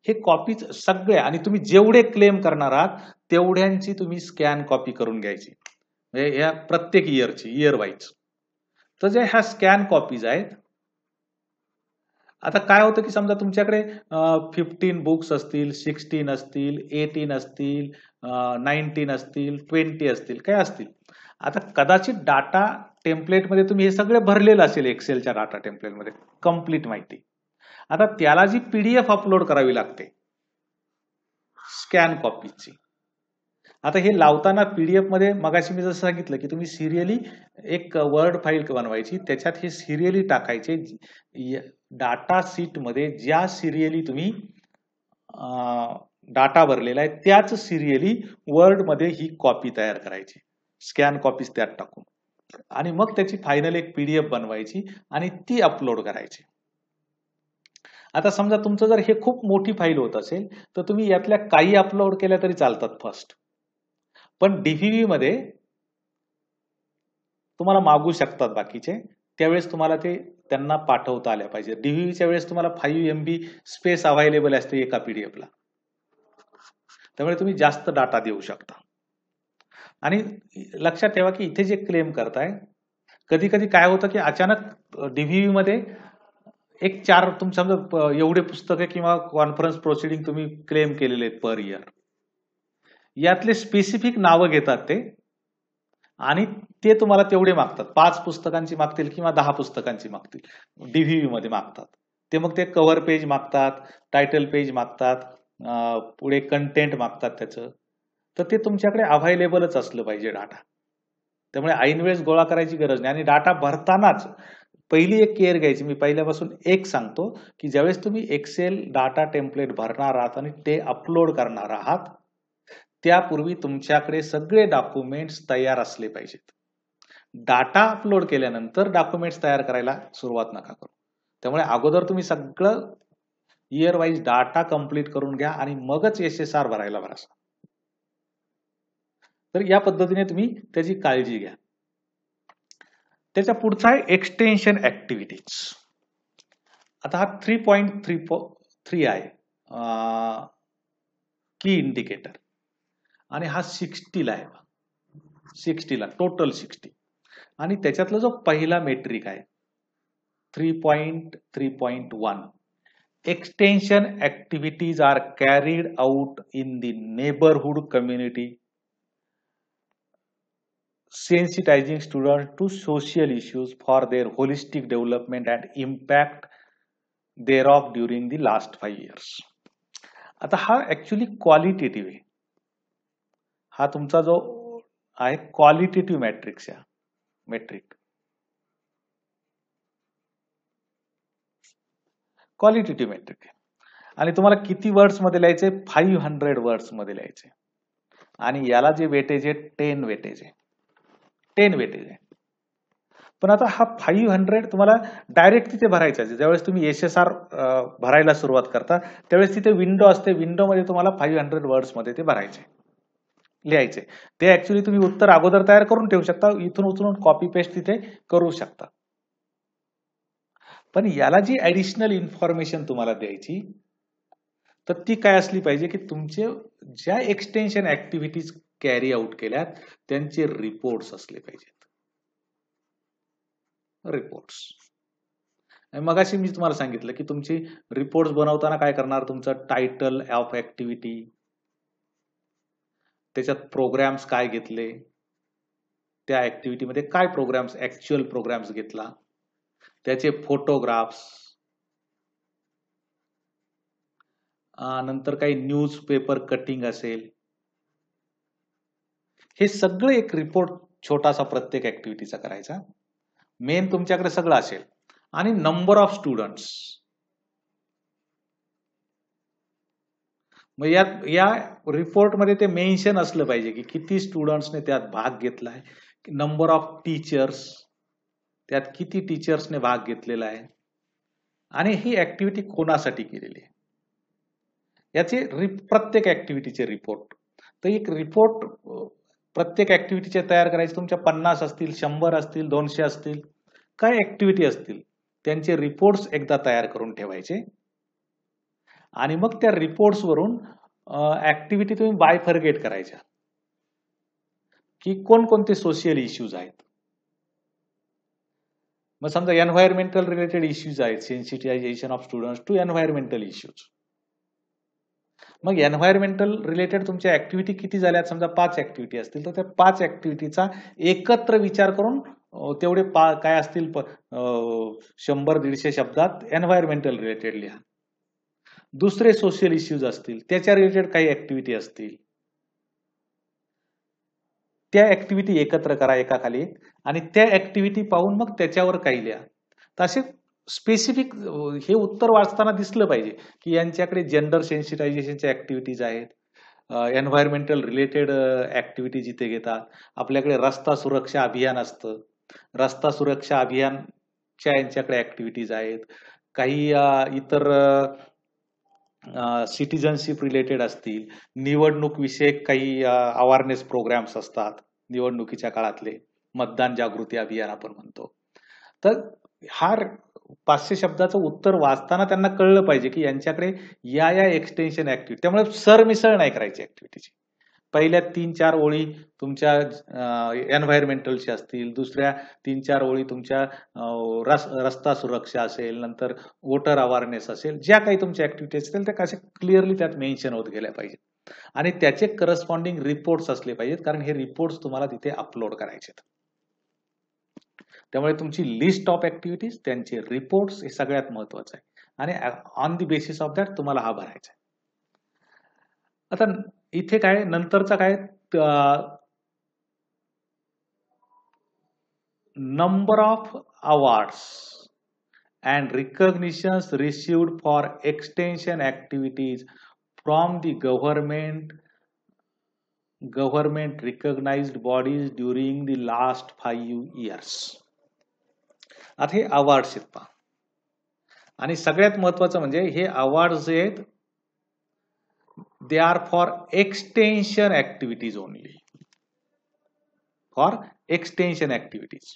हे कॉपीज सगळे. आणि तुम्ही जेवढे क्लेम करणार आहात तेवढ्यांची तुम्ही स्कॅन कॉपी करून घ्यायची, म्हणजे या प्रत्येक इयरची, इयर वाईज. तर जे ह्या स्कॅन कॉपीज आहेत, आता काय होतं की समजा तुमच्याकडे 15 बुक्स असतील, 16 असतील, 18 असतील, 19 असतील, 20 असतील, काय असतील. आता कदाचित डाटा टेम्पलेटमध्ये तुम्ही हे सगळे भरलेलं असेल, एक्सेलच्या डाटा टेम्पलेटमध्ये कम्प्लीट माहिती. आता त्याला जी PDF अपलोड करावी लागते स्कॅन कॉपीची. आता हे लावताना PDF मध्ये मगाशी मी जसं सांगितलं की तुम्ही सिरियली एक वर्ड फाईल बनवायची, त्याच्यात हे सिरियली टाकायचे. डाटा शीट मध्ये ज्या सिरियली तुम्ही डाटा भरलेला आहे त्याच सिरियली वर्ड मध्ये ही कॉपी तयार करायची, स्कॅन कॉपीज त्यात टाकून, आणि मग त्याची फायनल एक PDF बनवायची आणि ती अपलोड करायची. आता समजा तुमचं जर हे खूप मोठी फाईल होत असेल तर तुम्ही यातल्या काही अपलोड केल्या तरी चालतात फर्स्ट, पण DVV मध्ये तुम्हाला मागू शकतात बाकीचे, त्यावेळेस तुम्हाला ते त्यांना पाठवता आल्या पाहिजे. DVVच्या वेळेस तुम्हाला 5 MB स्पेस अवेलेबल असते एका PDF ला, त्यामुळे तुम्ही जास्त डाटा देऊ शकता. आणि लक्षात ठेवा की इथे जे क्लेम करताय, कधी कधी काय होतं की अचानक DVV मध्ये एक 4 तुमच्या एवढे पुस्तके किंवा कॉन्फरन्स प्रोसिडिंग तुम्ही क्लेम केलेले आहेत पर इयर, यातले स्पेसिफिक नावं घेतात ते आणि ते तुम्हाला तेवढे मागतात. 5 पुस्तकांची मागतील किंवा 10 पुस्तकांची मागतील, DVV मध्ये मागतात ते. मग ते कव्हर पेज मागतात, टायटल पेज मागतात, पुढे कंटेंट मागतात त्याचं. तर ते तुमच्याकडे अवेलेबलच असलं पाहिजे डाटा. त्यामुळे ऐन वेळेस गोळा करायची गरज नाही. आणि डाटा भरतानाच पहिली एक केअर घ्यायची, मी पहिल्यापासून एक सांगतो की ज्यावेळेस तुम्ही एक्सेल डाटा टेम्पलेट भरणार आहात आणि ते अपलोड करणार आहात त्यापूर्वी तुमच्याकडे सगळे डॉक्युमेंट्स तयार असले पाहिजेत. डाटा अपलोड केल्यानंतर डॉक्युमेंट्स तयार करायला सुरुवात नका करू. त्यामुळे अगोदर तुम्ही सगळं इयर वाईज डाटा कंप्लीट करून घ्या आणि मगच SSR भरायला भरा. तर या पद्धतीने तुम्ही त्याची काळजी घ्या. त्याच्या पुढचा आहे एक्सटेन्शन ऍक्टिव्हिटीज. आता हा 3.3 आहे की इंडिकेटर आणि हा 60 आहे. 60 टोटल 60 आणि त्याच्यातला जो पहिला मेट्रिक आहे 3.3.1 extension activities are carried out in the neighbourhood community sensitizing students to social issues for their holistic development and impact thereof during the last 5 years. आता हा ऍक्च्युली क्वालिटेटिव्ह आहे. हा तुमचा जो आहे क्वालिटेटिव्ह मॅट्रिक्स आहे. मेट्रिक क्वालिटेटिव्ह मेट्रिक आहे आणि तुम्हाला किती वर्ड्स मध्ये लिहायचे 500 वर्ड्स मध्ये लिहायचे आणि याला जे वेटेज आहे 10 वेटेज आहे. 10 वेटेज आहे. पण आता हा 500 तुम्हाला डायरेक्ट तिथे भरायचा आहे. ज्यावेळेस तुम्ही SSR भरायला सुरुवात करता त्यावेळेस तिथे विंडो असते. विंडोमध्ये तुम्हाला 500 वर्ड्स मध्ये ते भरायचे लिहायचे. ते ऍक्च्युली तुम्ही उत्तर अगोदर तयार करून ठेवू शकता. इथून उचलून कॉपी पेस्ट तिथे करू शकता. पण याला जी ऍडिशनल इन्फॉर्मेशन तुम्हाला द्यायची तर ती काय असली पाहिजे की तुमचे ज्या एक्सटेन्शन ऍक्टिव्हिटीज कॅरी आउट केल्यात त्यांचे रिपोर्ट्स असले पाहिजेत. रिपोर्ट्स मगाशी मी तुम्हाला सांगितलं की तुमची रिपोर्ट्स बनवताना काय करणार तुमचं टायटल ऑफ ऍक्टिव्हिटी त्याच्यात प्रोग्राम्स काय घेतले त्या ऍक्टिव्हिटीमध्ये काय प्रोग्राम्स ऍक्च्युअल प्रोग्राम्स घेतला त्याचे फोटोग्राफ्स नंतर काही न्यूज पेपर कटिंग असेल हे सगळं एक रिपोर्ट छोटासा प्रत्येक ऍक्टिव्हिटीचा करायचा. मेन तुमच्याकडे सगळं असेल आणि नंबर ऑफ स्टुडंट्स मग या रिपोर्टमध्ये ते मेन्शन असलं पाहिजे की किती स्टुडंट्सने त्यात भाग घेतलाय नंबर ऑफ टीचर्स त्यात किती टीचर्सने भाग घेतलेला आहे आणि ही ऍक्टिव्हिटी कोणासाठी केलेली आहे याचे प्रत्येक ऍक्टिव्हिटीचे रिपोर्ट. तर एक रिपोर्ट प्रत्येक ऍक्टिव्हिटीचे तयार करायचे तुमच्या 50 असतील 100 असतील 200 असतील काय ऍक्टिव्हिटी असतील त्यांचे रिपोर्ट्स एकदा तयार करून ठेवायचे आणि मग त्या रिपोर्ट्स वरून ऍक्टिव्हिटी तुम्ही बायफर्गेट करायच्या की कोणकोणते सोशल इश्यूज आहेत. मग समजा एन्व्हायरमेंटल रिलेटेड इश्यूज आहेत sensitization of students to environmental issues. मग एन्व्हायरमेंटल रिलेटेड तुमच्या ऍक्टिव्हिटी किती झाल्यात समजा 5 ऍक्टिव्हिटी असतील तर त्या 5 ऍक्टिव्हिटीचा एकत्र विचार करून तेवढे काय असतील 100-150 शब्दात एन्व्हायरमेंटल रिलेटेड लिहा. दुसरे सोशल इश्यूज असतील त्याच्या रिलेटेड काही ऍक्टिव्हिटी असतील त्या ऍक्टिव्हिटी एकत्र करा एका खाली आणि त्या ऍक्टिव्हिटी पाहून मग त्याच्यावर काही लिहा. तर असे स्पेसिफिक हे उत्तर वाचताना दिसलं पाहिजे की यांच्याकडे जेंडर सेन्सिटायझेशनच्या ऍक्टिव्हिटीज आहेत एन्व्हायरमेंटल रिलेटेड ऍक्टिव्हिटी जिथे घेतात. आपल्याकडे रस्ता सुरक्षा अभियान असतं रस्ता सुरक्षा अभियानच्या यांच्याकडे ऍक्टिव्हिटीज आहेत. काही इतर सिटिझनशिप रिलेटेड असतील निवडणूक विषयक काही अवेअरनेस प्रोग्राम्स असतात निवडणुकीच्या काळातले मतदान जागृती अभियान आपण म्हणतो. तर हा 500 शब्दाचं उत्तर वाचताना त्यांना कळलं पाहिजे की यांच्याकडे या एक्सटेन्शन ऍक्टिव्हिटी त्यामुळे सरमिसळ नाही करायची ऍक्टिव्हिटीची. पहिल्या 3-4 ओळी तुमच्या एन्व्हायरमेंटलच्या असतील दुसऱ्या 3-4 ओळी तुमच्या रस्ता सुरक्षा असेल नंतर वोटर अवेअरनेस असेल ज्या काही तुमच्या ऍक्टिव्हिटी असतील त्या कशा क्लिअरली त्यात मेन्शन होत गेल्या पाहिजेत आणि त्याचे करस्पॉन्डिंग रिपोर्ट्स असले पाहिजेत कारण हे रिपोर्ट्स तुम्हाला तिथे अपलोड करायचे. त्यामुळे तुमची लिस्ट ऑफ ऍक्टिव्हिटीज त्यांचे रिपोर्ट्स हे सगळ्यात महत्वाचं आहे आणि on the basis of that तुम्हाला हा भरायचा आहे. आता इथे काय नंतरचा काय number of awards and recognitions received for extension activities from the government recognized bodies during the last 5 years. आता हे अवॉर्ड्स आहेत पहा. आणि सगळ्यात महत्वाचं म्हणजे हे अवॉर्ड जे आहेत they are for extension activities only, for extension activities.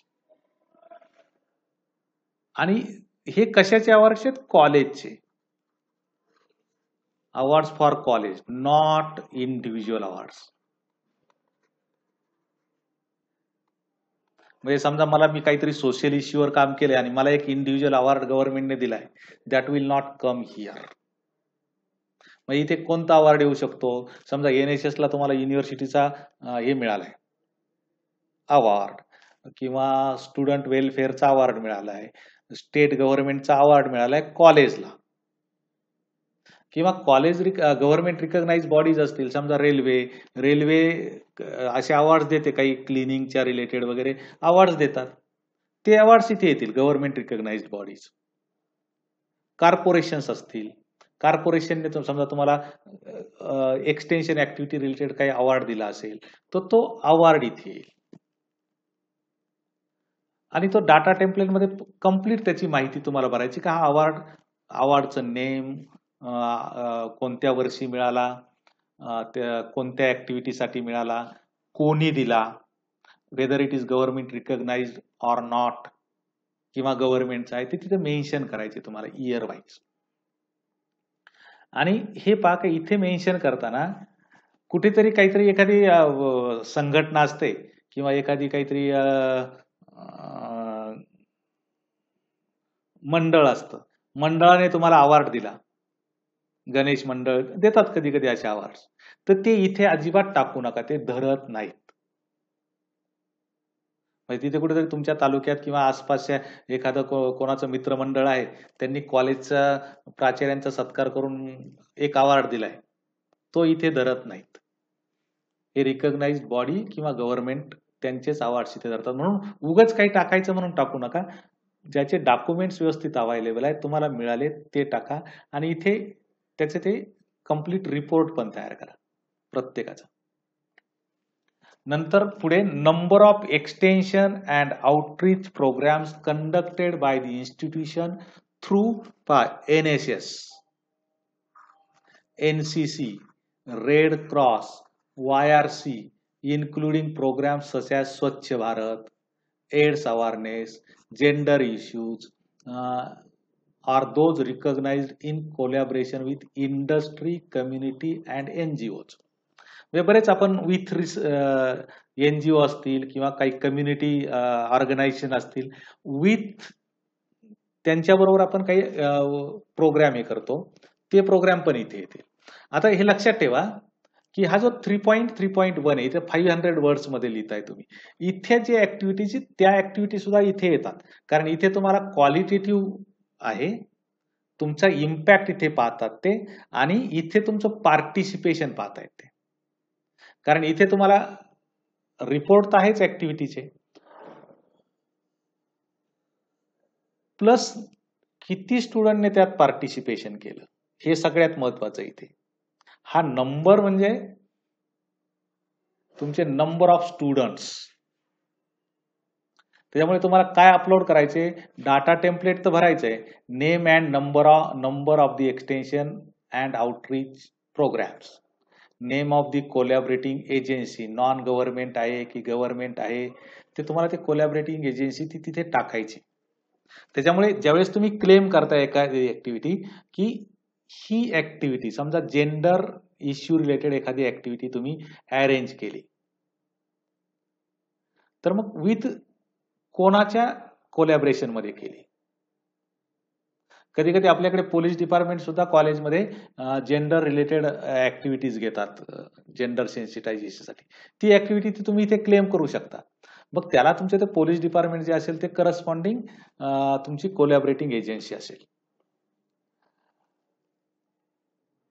आणि हे कशाचे अवॉर्ड्स आहेत? कॉलेजचे awards for college, not individual awards. म्हणजे समजा मी काहीतरी सोशल इश्यूवर काम केलंय आणि मला एक इंडिव्हिज्युअल अवॉर्ड गव्हर्नमेंटने दिलाय, that will not come here. मग इथे कोणता अवॉर्ड येऊ शकतो? समजा NSS ला तुम्हाला युनिव्हर्सिटीचा हे मिळालाय अवॉर्ड, किंवा स्टुडंट वेलफेअरचा अवॉर्ड मिळालाय, स्टेट गव्हर्नमेंटचा अवॉर्ड मिळालाय कॉलेजला, किंवा कॉलेज गव्हर्नमेंट रिकॉग्नाइज बॉडीज असतील, समजा रेल्वे असे अवॉर्ड देते, काही क्लिनिंगच्या रिलेटेड वगैरे अवॉर्ड देतात, ते अवॉर्ड्स इथे येतील, गव्हर्नमेंट रिकॉग्नाइज्ड बॉडीज. कॉर्पोरेशन्स असतील, कॉर्पोरेशनने समजा तुम्हाला एक्सटेन्शन ऍक्टिव्हिटी रिलेटेड काही अवॉर्ड दिला असेल तर तो अवॉर्ड इथे येईल. आणि तो डाटा टेम्पलेटमध्ये कम्प्लीट त्याची माहिती तुम्हाला भरायची, का हा अवॉर्डचं नेम, कोणत्या वर्षी मिळाला, कोणत्या ऍक्टिव्हिटीसाठी मिळाला, कोणी दिला, whether it is government recognised or not, किंवा गव्हर्नमेंटचा आहे, ते तिथे मेन्शन करायचे तुम्हाला इयर वाईज. आणि हे पाक इथे मेन्शन करताना कुठेतरी काहीतरी एखादी संघटना असते किंवा एखादी काहीतरी मंडळ असतं, मंडळाने तुम्हाला अवॉर्ड दिला, गणेश मंडळ देतात कधी कधी असे अवॉर्ड, तर ते इथे अजिबात टाकू नका, ते धरत नाहीत. म्हणजे तिथे कुठेतरी तुमच्या तालुक्यात किंवा आसपासच्या एखादं कोणाचं मित्रमंडळ आहे, त्यांनी कॉलेजचा प्राचार्यांचा सत्कार करून एक अवॉर्ड दिलाय, तो इथे धरत नाहीत. हे रिकॉग्नाइज्ड बॉडी किंवा गव्हर्नमेंट त्यांचेच अवॉर्ड्स इथे धरतात. म्हणून उगाच काही टाकायचं म्हणून टाकू नका, ज्याचे डॉक्युमेंट्स व्यवस्थित अवेलेबल आहेत, तुम्हाला मिळाले ते टाका. आणि इथे त्याचे ते कम्प्लीट रिपोर्ट पण तयार करा प्रत्येकाचा. नंतर पुढे number of extension and outreach programmes conducted by the institution through NSS, NCC, red cross, YRC, including programs such as Swachh Bharat, AIDS awareness, gender issues, are those recognized in collaboration with industry, community and NGOs. बरेच आपण with NGO असतील किंवा काही community organisation असतील, with त्यांच्याबरोबर आपण काही programme हे करतो, ते प्रोग्राम पण इथे येतील. आता हे लक्षात ठेवा की हा जो 3.3.1 आहे, इथे 500 वर्ड्स मध्ये लिहिताय तुम्ही, इथे जे ऍक्टिव्हिटीज त्या ऍक्टिव्हिटी सुद्धा इथे येतात, कारण इथे तुम्हाला क्वालिटेटिव्ह आहे, तुमचा इम्पॅक्ट इथे पाहतात ते, आणि इथे तुमचं पार्टिसिपेशन पाहतायत ते. कारण इथे तुम्हाला रिपोर्ट तर आहेच ऍक्टिव्हिटीचे, प्लस किती स्टुडंटने त्यात पार्टिसिपेशन केलं, हे सगळ्यात महत्वाचं इथे. हा नंबर म्हणजे तुमचे नंबर ऑफ स्टुडंट्स. त्याच्यामुळे तुम्हाला काय अपलोड करायचे, डाटा टेम्पलेट तर भरायचंय, name and number of the extension and outreach programmes, name of the collaborating agency, non government आहे की गव्हर्नमेंट आहे, ते तुम्हाला ते कोलॅबरेटिंग एजन्सी ती तिथे टाकायची. त्याच्यामुळे ज्यावेळेस तुम्ही क्लेम करता एखादी ऍक्टिव्हिटी की ही ऍक्टिव्हिटी, समजा जेंडर इश्यू रिलेटेड एखादी ऍक्टिव्हिटी तुम्ही अरेंज केली, तर मग विथ कोणाच्या कोलॅबरेशन मध्ये केली. कधी कधी आपल्याकडे पोलीस डिपार्टमेंट सुद्धा कॉलेजमध्ये जेंडर रिलेटेड ऍक्टिव्हिटीज घेतात, जेंडर सेन्सिटायझेशनसाठी. ती ऍक्टिव्हिटी तुम्ही इथे क्लेम करू शकता. मग त्याला तुमचे ते पोलीस डिपार्टमेंट जे असेल ते करस्पॉन्डिंग तुमची कोलॅबरेटिंग एजन्सी असेल.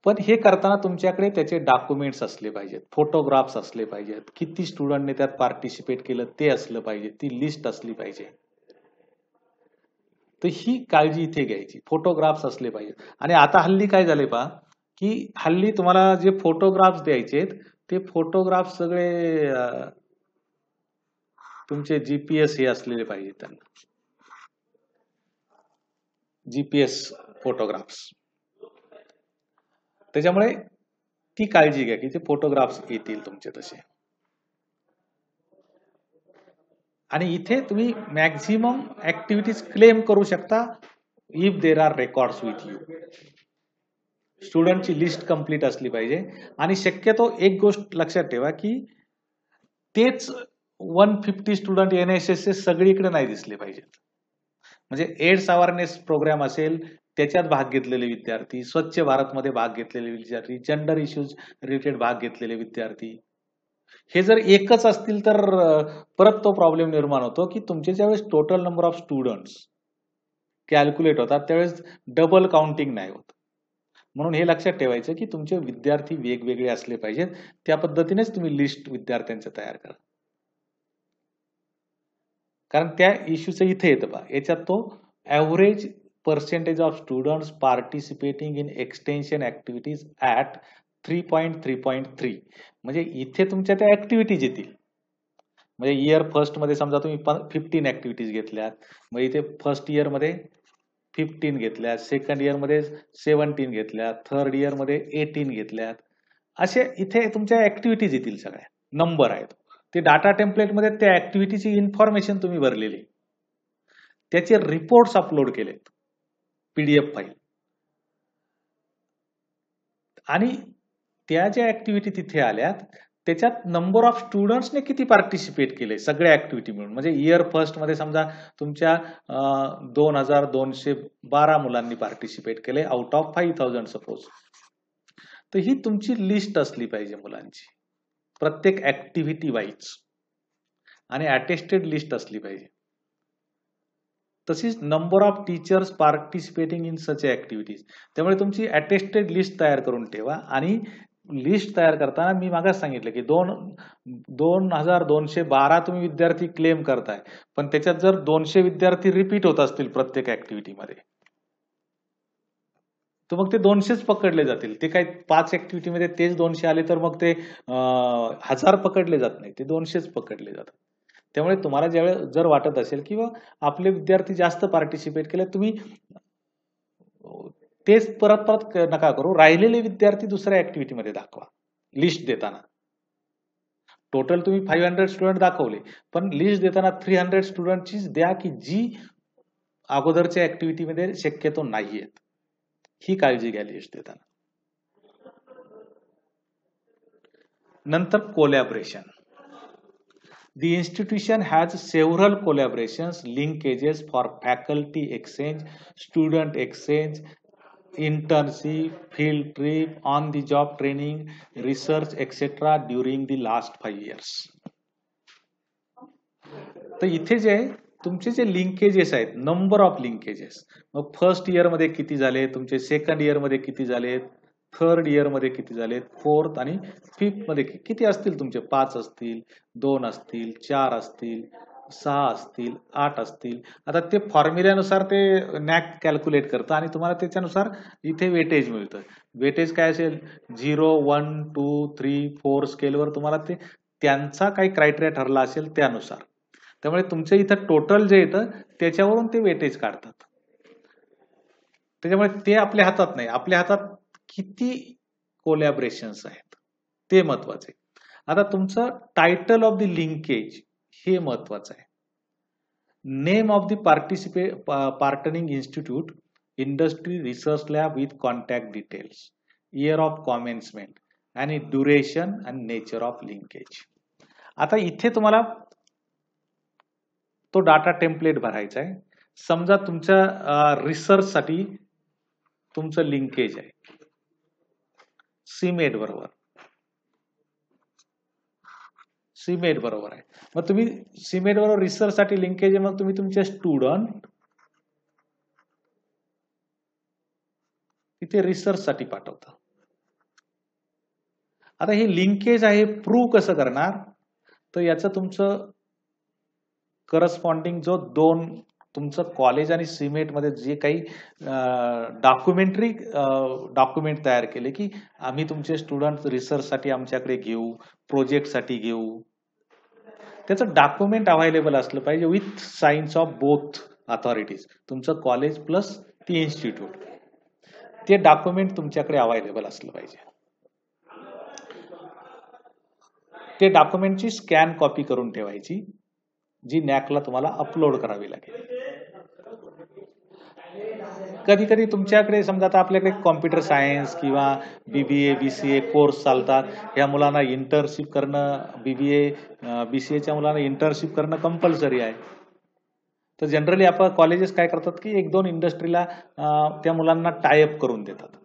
पण हे करताना तुमच्याकडे त्याचे डॉक्युमेंट्स असले पाहिजेत, फोटोग्राफ्स असले पाहिजेत, किती स्टुडंटने त्यात पार्टिसिपेट केलं ते असलं पाहिजे, ती लिस्ट असली पाहिजे. तर ही काळजी इथे घ्यायची, फोटोग्राफ्स असले पाहिजेत. आणि आता हल्ली काय झाले पहा, की हल्ली तुम्हाला जे फोटोग्राफ्स द्यायचे ते फोटोग्राफ्स सगळे तुमचे GPS हे असलेले पाहिजे, त्यांना GPS फोटोग्राफ्स. त्याच्यामुळे ती काळजी घ्या की ते फोटोग्राफ्स येतील तुमचे तसे. आणि इथे तुम्ही मॅक्झिमम ऍक्टिव्हिटीज क्लेम करू शकता if there are records with you. स्टुडंटची लिस्ट कंप्लीट असली पाहिजे. आणि शक्यतो एक गोष्ट लक्षात ठेवा की तेच 150 स्टुडंट NSS चे सगळीकडे नाही दिसले पाहिजेत. म्हणजे एड्स अवेअरनेस प्रोग्राम असेल त्याच्यात भाग घेतलेले विद्यार्थी, स्वच्छ भारतमध्ये भाग घेतलेले विद्यार्थी, जेंडर इश्यूज रिलेटेड भाग घेतलेले विद्यार्थी, हे जर एकच असतील तर परत तो प्रॉब्लेम निर्माण होतो की तुमचे ज्यावेळेस total number of students calculate होतात त्यावेळेस डबल काउंटिंग नाही होत. म्हणून हे लक्षात ठेवायचं की तुमचे विद्यार्थी वेगवेगळे असले पाहिजेत. त्या पद्धतीनेच तुम्ही लिस्ट विद्यार्थ्यांचं तयार करा. कारण त्या इश्यूचं इथे येतं बा, याच्यात तो average percentage of students participating in extension activities at 3.3.3 म्हणजे इथे तुमच्या त्या ऍक्टिव्हिटीज येतील. म्हणजे इयर फर्स्ट मध्ये समजा तुम्ही 15 ऍक्टिव्हिटीज घेतल्यात, मग इथे फर्स्ट इयर मध्ये 15 घेतल्यात, सेकंड इयर मध्ये 17 घेतल्यात, थर्ड इयर मध्ये 18 घेतल्यात, असे इथे तुमच्या ऍक्टिव्हिटीज येतील. सगळ्या नंबर आहेत ते डाटा टेम्पलेटमध्ये त्या ऍक्टिव्हिटीची इन्फॉर्मेशन तुम्ही भरलेली, त्याचे रिपोर्ट्स अपलोड केलेत PDF फाईल. आणि त्या ज्या ऍक्टिव्हिटी तिथे आल्यात त्याच्यात नंबर ऑफ स्टुडंट्सने किती पार्टिसिपेट केले सगळ्या ऍक्टिव्हिटी मिळून. म्हणजे इयर फर्स्ट मध्ये समजा तुमच्या 2212 मुलांनी पार्टिसिपेट केले आउट ऑफ 5000 सपोज. तर ही तुमची लिस्ट असली पाहिजे मुलांची प्रत्येक ऍक्टिव्हिटी वाईज, आणि अटेस्टेड लिस्ट असली पाहिजे. तशीच number of teachers participating in such activities. त्यामुळे तुमची अटेस्टेड लिस्ट तयार करून ठेवा. आणि लिस्ट तयार करताना मी मागास सांगितलं की 2212 तुम्ही विद्यार्थी क्लेम करताय, पण त्याच्यात जर 200 विद्यार्थी रिपीट होत असतील प्रत्येक ऍक्टिव्हिटीमध्ये तर मग ते 200च पकडले जातील. ते काही 5 ऍक्टिव्हिटीमध्ये तेच 200 आले तर मग ते 1000 पकडले जात नाही, ते 200च पकडले जातात. त्यामुळे तुम्हाला ज्यावेळेस जर वाटत असेल की आपले विद्यार्थी जास्त पार्टिसिपेट केले, तुम्ही तेच परत परत नका करू, राहिलेले विद्यार्थी दुसऱ्या ऍक्टिव्हिटीमध्ये दाखवा लिस्ट देताना. टोटल तुम्ही 500 स्टुडंट दाखवले, पण लिस्ट देताना 300 स्टुडंटचीच द्या की जी अगोदरच्या ऍक्टिव्हिटीमध्ये शक्यतो नाहीयेत. ही काळजी घ्या लिस्ट देताना. नंतर collaboration. The institution has several collaborations, linkages for faculty exchange, student exchange, internship, field trip, on-the-job training, research, etc. during the last 5 years. तर इथे जे तुमचे जे लिंकेजेस आहेत, नंबर ऑफ लिंकेजेस, मग फर्स्ट इयर मध्ये किती झाले, तुमचे सेकंड इयर मध्ये किती झाले, थर्ड इयर मध्ये किती झाले, फोर्थ आणि फिफ्थ मध्ये किती असतील तुमचे, 5 असतील, 2 असतील, 4 असतील, 6 असतील, 8 असतील. आता ते फॉर्म्युल्यानुसार ते NAAC कॅल्क्युलेट करतं आणि तुम्हाला त्याच्यानुसार इथे वेटेज मिळतं. वेटेज काय असेल, 0, 1, 2, 3, 4 स्केलवर तुम्हाला ते त्यांचा काही क्रायटेरिया ठरला असेल त्यानुसार. त्यामुळे तुमचं इथं टोटल जे येतं त्याच्यावरून ते वेटेज काढतात. त्याच्यामुळे ते आपल्या हातात नाही, आपल्या हातात किती कोलॅबरेशन्स आहेत ते महत्वाचे. आता तुमचं टायटल ऑफ द लिंकेज हे महत्वाचं आहे. Name of the partnering institute, industry, research lab with contact details, year of commencement आणि ड्युरेशन आणि नेचर ऑफ लिंकेज. आता इथे तुम्हाला तो डाटा टेम्पलेट भरायचा आहे. समजा तुमच्या रिसर्च साठी तुमचं लिंकेज आहे सीमेट बरोबर, सीमेट बरोबर आहे. मग तुम्ही सीमेट बरोबर रिसर्च साठी लिंकेज आहे, मग तुम्ही तुमचे स्टुडंट तिथे रिसर्च साठी पाठवता. आता हे लिंकेज आहे प्रूव्ह कसं करणार, तर याचं तुमचं करस्पॉन्डिंग जो तुमचं कॉलेज आणि सीमेट मध्ये जे काही डॉक्युमेंट तयार केले की आम्ही तुमचे स्टुडंट रिसर्च साठी आमच्याकडे घेऊ, प्रोजेक्ट साठी घेऊ, त्याचं डॉक्युमेंट अवेलेबल असलं पाहिजे with signs of both authorities, तुमचं कॉलेज प्लस ती इन्स्टिट्यूट. ते डॉक्युमेंट तुमच्याकडे अवेलेबल असलं पाहिजे. ते डॉक्युमेंटची स्कॅन कॉपी करून ठेवायची, जी नॅकला तुम्हाला अपलोड करावी लागेल. कधी कधी तुमच्याकडे समजा आता आपल्याकडे कॉम्प्युटर सायन्स किंवा BBA BCA कोर्स चालतात. ह्या मुलांना इंटर्नशिप करणं, BBA BCAच्या मुलांना इंटर्नशिप करणं कंपल्सरी आहे. तर जनरली आपण कॉलेजेस काय करतात की 1-2 इंडस्ट्रीला त्या मुलांना टायअप करून देतात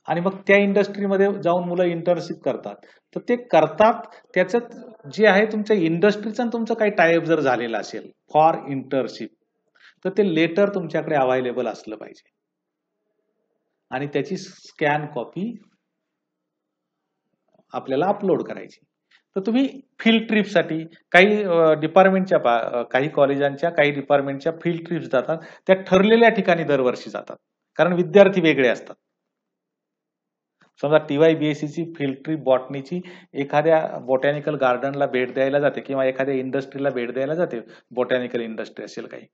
आणि मग त्या इंडस्ट्रीमध्ये जाऊन मुलं इंटर्नशिप करतात. तर ते करतात त्याच्यात जे आहे तुमच्या इंडस्ट्रीचं आणि तुमचं काही टायअप जर झालेलं असेल फॉर इंटर्नशिप, तर ते लेटर तुमच्याकडे अवेलेबल असलं पाहिजे आणि त्याची स्कॅन कॉपी आपल्याला अपलोड करायची. तर तुम्ही फील्ड ट्रिपसाठी काही डिपार्टमेंटच्या काही कॉलेजांच्या काही डिपार्टमेंटच्या फील्ड ट्रिप्स जातात. त्या ठरलेल्या ठिकाणी दरवर्षी जातात, कारण विद्यार्थी वेगळे असतात. समजा TY-BSc ची फील्ड ट्रिप बॉटनीची एखाद्या बॉटॅनिकल गार्डनला भेट द्यायला जाते किंवा एखाद्या इंडस्ट्रीला भेट द्यायला जाते, बॉटॅनिकल इंडस्ट्री असेल काही,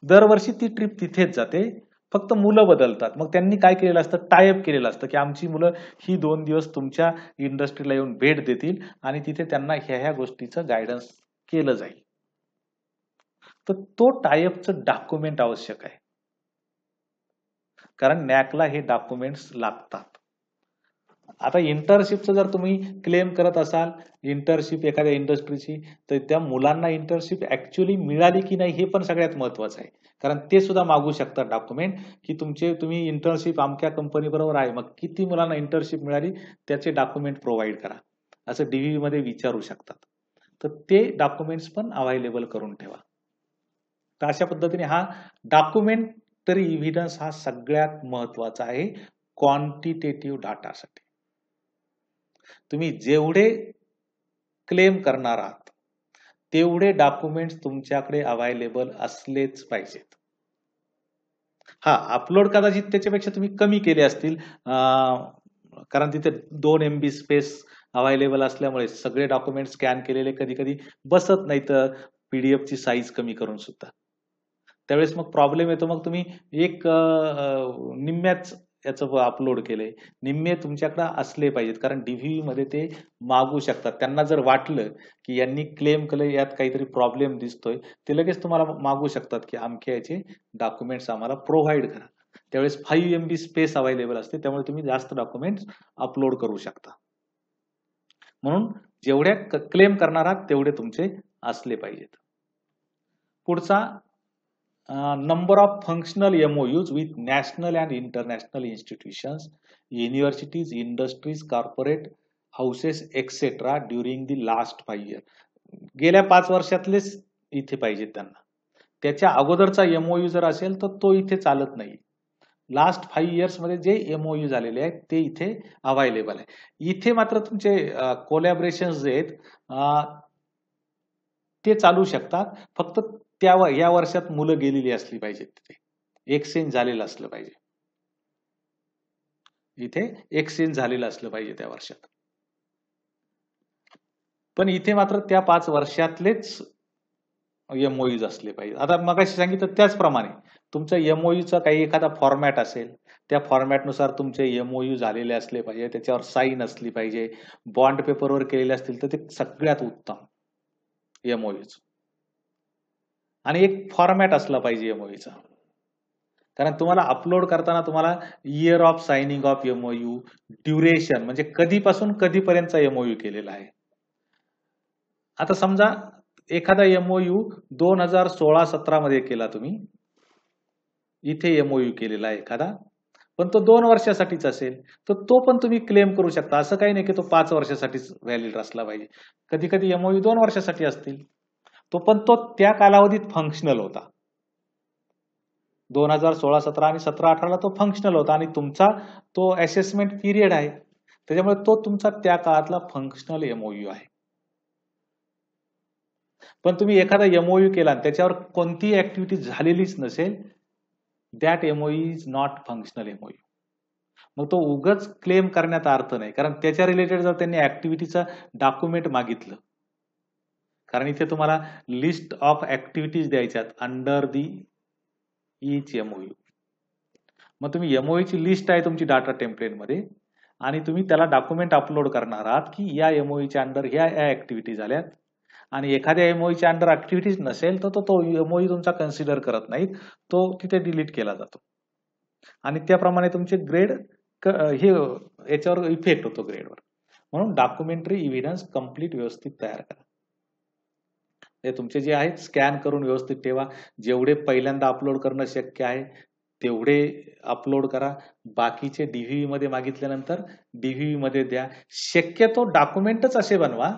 दरवर्षी ती ट्रिप तिथेच जाते. फक्त मुलं बदलतात. मग त्यांनी काय केलेलं असतं, टायअप केलेलं असतं की आमची मुलं ही 2 दिवस तुमच्या इंडस्ट्रीला येऊन भेट देतील आणि तिथे त्यांना ह्या गोष्टीचं गायडन्स केलं जाईल. तर तो टायअपचं डॉक्युमेंट आवश्यक आहे, कारण नॅकला हे डॉक्युमेंट्स लागतात. आता इंटर्नशिपचं जर तुम्ही क्लेम करत असाल, इंटर्नशिप एखाद्या इंडस्ट्रीची, तर त्या मुलांना इंटर्नशिप ऍक्च्युअली मिळाली की नाही हे पण सगळ्यात महत्वाचं आहे. कारण ते सुद्धा मागू शकतात डॉक्युमेंट की तुम्ही इंटर्नशिप अमक्या कंपनी बरोबर आहे, मग किती मुलांना इंटर्नशिप मिळाली त्याचे डॉक्युमेंट प्रोव्हाइड करा, असं DV मध्ये विचारू शकतात. तर ते डॉक्युमेंट्स पण अवेलेबल करून ठेवा. तर अशा पद्धतीने हा डॉक्युमेंटरी इव्हिडन्स हा सगळ्यात महत्वाचा आहे क्वांटिटेटिव्ह डाटासाठी. तुम्ही जेवढे क्लेम करणार आहात तेवढे डॉक्युमेंट्स तुमच्याकडे अवेलेबल असलेच पाहिजेत. हा, अपलोड कदाचित त्याच्यापेक्षा तुम्ही कमी केले असतील, कारण तिथे 2 MB स्पेस अवेलेबल असल्यामुळे सगळे डॉक्युमेंट स्कॅन केलेले कधी कधी बसत नाही, तर PDF ची साईज कमी करून सुद्धा त्यावेळेस मग प्रॉब्लेम येतो. मग तुम्ही एक निम्म्याच याचं अपलोड केलंय, निम्मे तुमच्याकडे असले पाहिजेत, कारण DV मध्ये ते मागू शकतात. त्यांना जर वाटलं की यांनी क्लेम केलं यात काहीतरी प्रॉब्लेम दिसतोय, ते लगेच तुम्हाला मागू शकतात की अमक्या याचे डॉक्युमेंट्स आम्हाला प्रोव्हाइड करा. त्यावेळेस 5 MB स्पेस अवेलेबल असते, त्यामुळे तुम्ही जास्त डॉक्युमेंट्स अपलोड करू शकता. म्हणून जेवढ्या क्लेम करणार आहात तेवढे तुमचे असले पाहिजेत. पुढचा, number of functional MOUs with national and international institutions, universities, industries, corporate houses, etc. during the last 5 years. गेल्या 5 वर्षातलेच इथे पाहिजेत त्यांना. त्याच्या अगोदरचा MOU जर असेल तर तो इथे चालत नाही. लास्ट 5 इयर्स मध्ये जे MOU झालेले आहेत ते इथे अवेलेबल आहे. इथे मात्र तुमचे कोलॅबरेशन जे आहेत ते चालू शकतात, फक्त या वर्षात मुलं गेलेली असली पाहिजेत, तिथे एक्सचेंज झालेलं असलं पाहिजे, इथे एक्सचेंज झालेलं असलं पाहिजे त्या वर्षात. पण इथे मात्र त्या 5 वर्षातलेच MOUs असले पाहिजे. आता मगाशी सांगितलं त्याचप्रमाणे तुमचा MOUचा काही एखादा फॉर्मॅट असेल, त्या फॉर्मॅटनुसार तुमचे MOU झालेले असले पाहिजे, त्याच्यावर साईन असली पाहिजे, बॉन्ड पेपरवर केलेले असतील तर ते सगळ्यात उत्तम MOUs. आणि एक फॉर्मॅट असला पाहिजे MOUचा, कारण तुम्हाला अपलोड करताना तुम्हाला year of signing off MOU, duration म्हणजे कधीपासून कधीपर्यंतचा MOU केलेला आहे. आता समजा एखादा MOU 2016-17 मध्ये केला तुम्ही, इथे MOU केलेला आहे एखादा, पण तो 2 वर्षासाठीच असेल, तर तो पण तुम्ही क्लेम करू शकता. असं काही नाही की तो 5 वर्षासाठीच व्हॅलिड असला पाहिजे. कधी कधी MOU 2 वर्षासाठी असतील, तो त्या कालावधीत फंक्शनल होता. 2016-17 आणि 17-18ला तो फंक्शनल होता आणि तुमचा तो असेसमेंट पिरियड आहे, त्याच्यामुळे तो तुमचा त्या काळातला फंक्शनल MOU आहे. पण तुम्ही एखादा MOU केला आणि त्याच्यावर कोणतीही ऍक्टिव्हिटी झालेलीच नसेल, that MOU is not functional MOU. मग तो उगाच क्लेम करण्यात अर्थ नाही, कारण त्याच्या रिलेटेड जर त्यांनी ऍक्टिव्हिटीचं डॉक्युमेंट मागितलं, कारण इथे तुम्हाला लिस्ट ऑफ ऍक्टिव्हिटीज द्यायच्यात अंडर दी ईच MOU. मग तुम्ही एमओईची लिस्ट आहे तुमची डाटा टेम्पलेटमध्ये आणि तुम्ही त्याला डॉक्युमेंट अपलोड करणार आहात की या एमओईच्या अंडर ह्या ऍक्टिव्हिटी झाल्यात आणि एखाद्या एमओईच्या अंडर ऍक्टिव्हिटीज नसेल तर तो एमओई तुमचा कन्सिडर करत नाही, तो तिथे डिलीट केला जातो आणि त्याप्रमाणे तुमचे ग्रेड हे याच्यावर इफेक्ट होतो ग्रेडवर. म्हणून डॉक्युमेंटरी इव्हिडन्स कम्प्लीट व्यवस्थित तयार करा. हे तुमचे जे आहेत स्कॅन करून व्यवस्थित ठेवा. जेवढे पहिल्यांदा अपलोड करणं शक्य आहे तेवढे अपलोड करा. बाकीचे डीव्हीव्ही मध्ये मागितल्यानंतर डीव्हीव्ही मध्ये द्या. शक्यतो डॉक्युमेंटच असे बनवा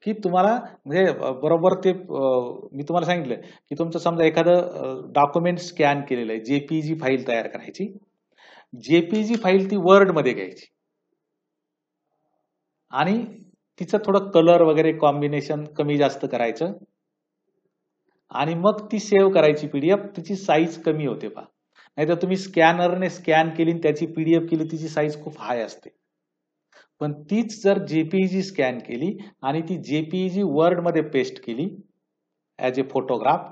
की तुम्हाला म्हणजे बरोबर ते मी तुम्हाला सांगितलं की तुमचं समजा एखादं डॉक्युमेंट स्कॅन केलेलं आहे, जेपीजी फाईल तयार करायची. जेपीजी फाईल ती वर्ड मध्ये घ्यायची आणि तिचं थोडं कलर वगैरे कॉम्बिनेशन कमी जास्त करायचं आणि मग ती सेव्ह करायची पीडीएफ. तिची साईज कमी होते पहा. नाहीतर तुम्ही स्कॅनरने स्कॅन केली आणि त्याची पीडीएफ केली, तिची साईज खूप हाय असते. पण तीच जर जेपीईजी स्कॅन केली आणि ती जेपीईजी वर्ड मध्ये पेस्ट केली ऍज ए फोटोग्राफ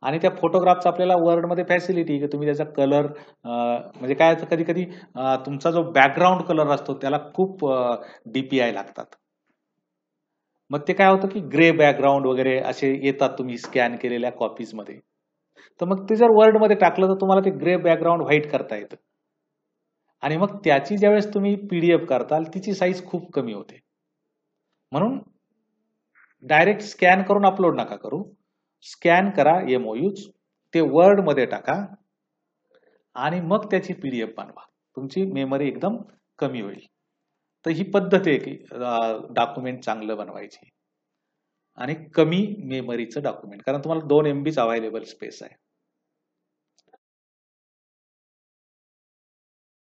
आणि त्या फोटोग्राफचा आपल्याला वर्ड मध्ये फॅसिलिटी की तुम्ही त्याचा कलर म्हणजे काय कधी कधी तुमचा जो बॅकग्राऊंड कलर असतो त्याला खूप डीपीआय लागतात. मग ते काय होतं की ग्रे बॅकग्राऊंड वगैरे असे येतात तुम्ही स्कॅन केलेल्या कॉपीज मध्ये. तर मग ते जर वर्ड मध्ये टाकलं तर तुम्हाला ते ग्रे बॅकग्राऊंड व्हाईट करता येतं आणि मग त्याची ज्यावेळेस तुम्ही पीडीएफ करताल तिची साईज खूप कमी होते. म्हणून डायरेक्ट स्कॅन करून अपलोड नका करू. स्कॅन करा एमओयूज, ते वर्ड मध्ये टाका आणि मग त्याची पीडीएफ बनवा. तुमची मेमरी एकदम कमी होईल. तर ही पद्धत आहे की डॉक्युमेंट चांगलं बनवायची आणि कमी मेमरीचं डॉक्युमेंट, कारण तुम्हाला 2 MB अवेलेबल स्पेस आहे.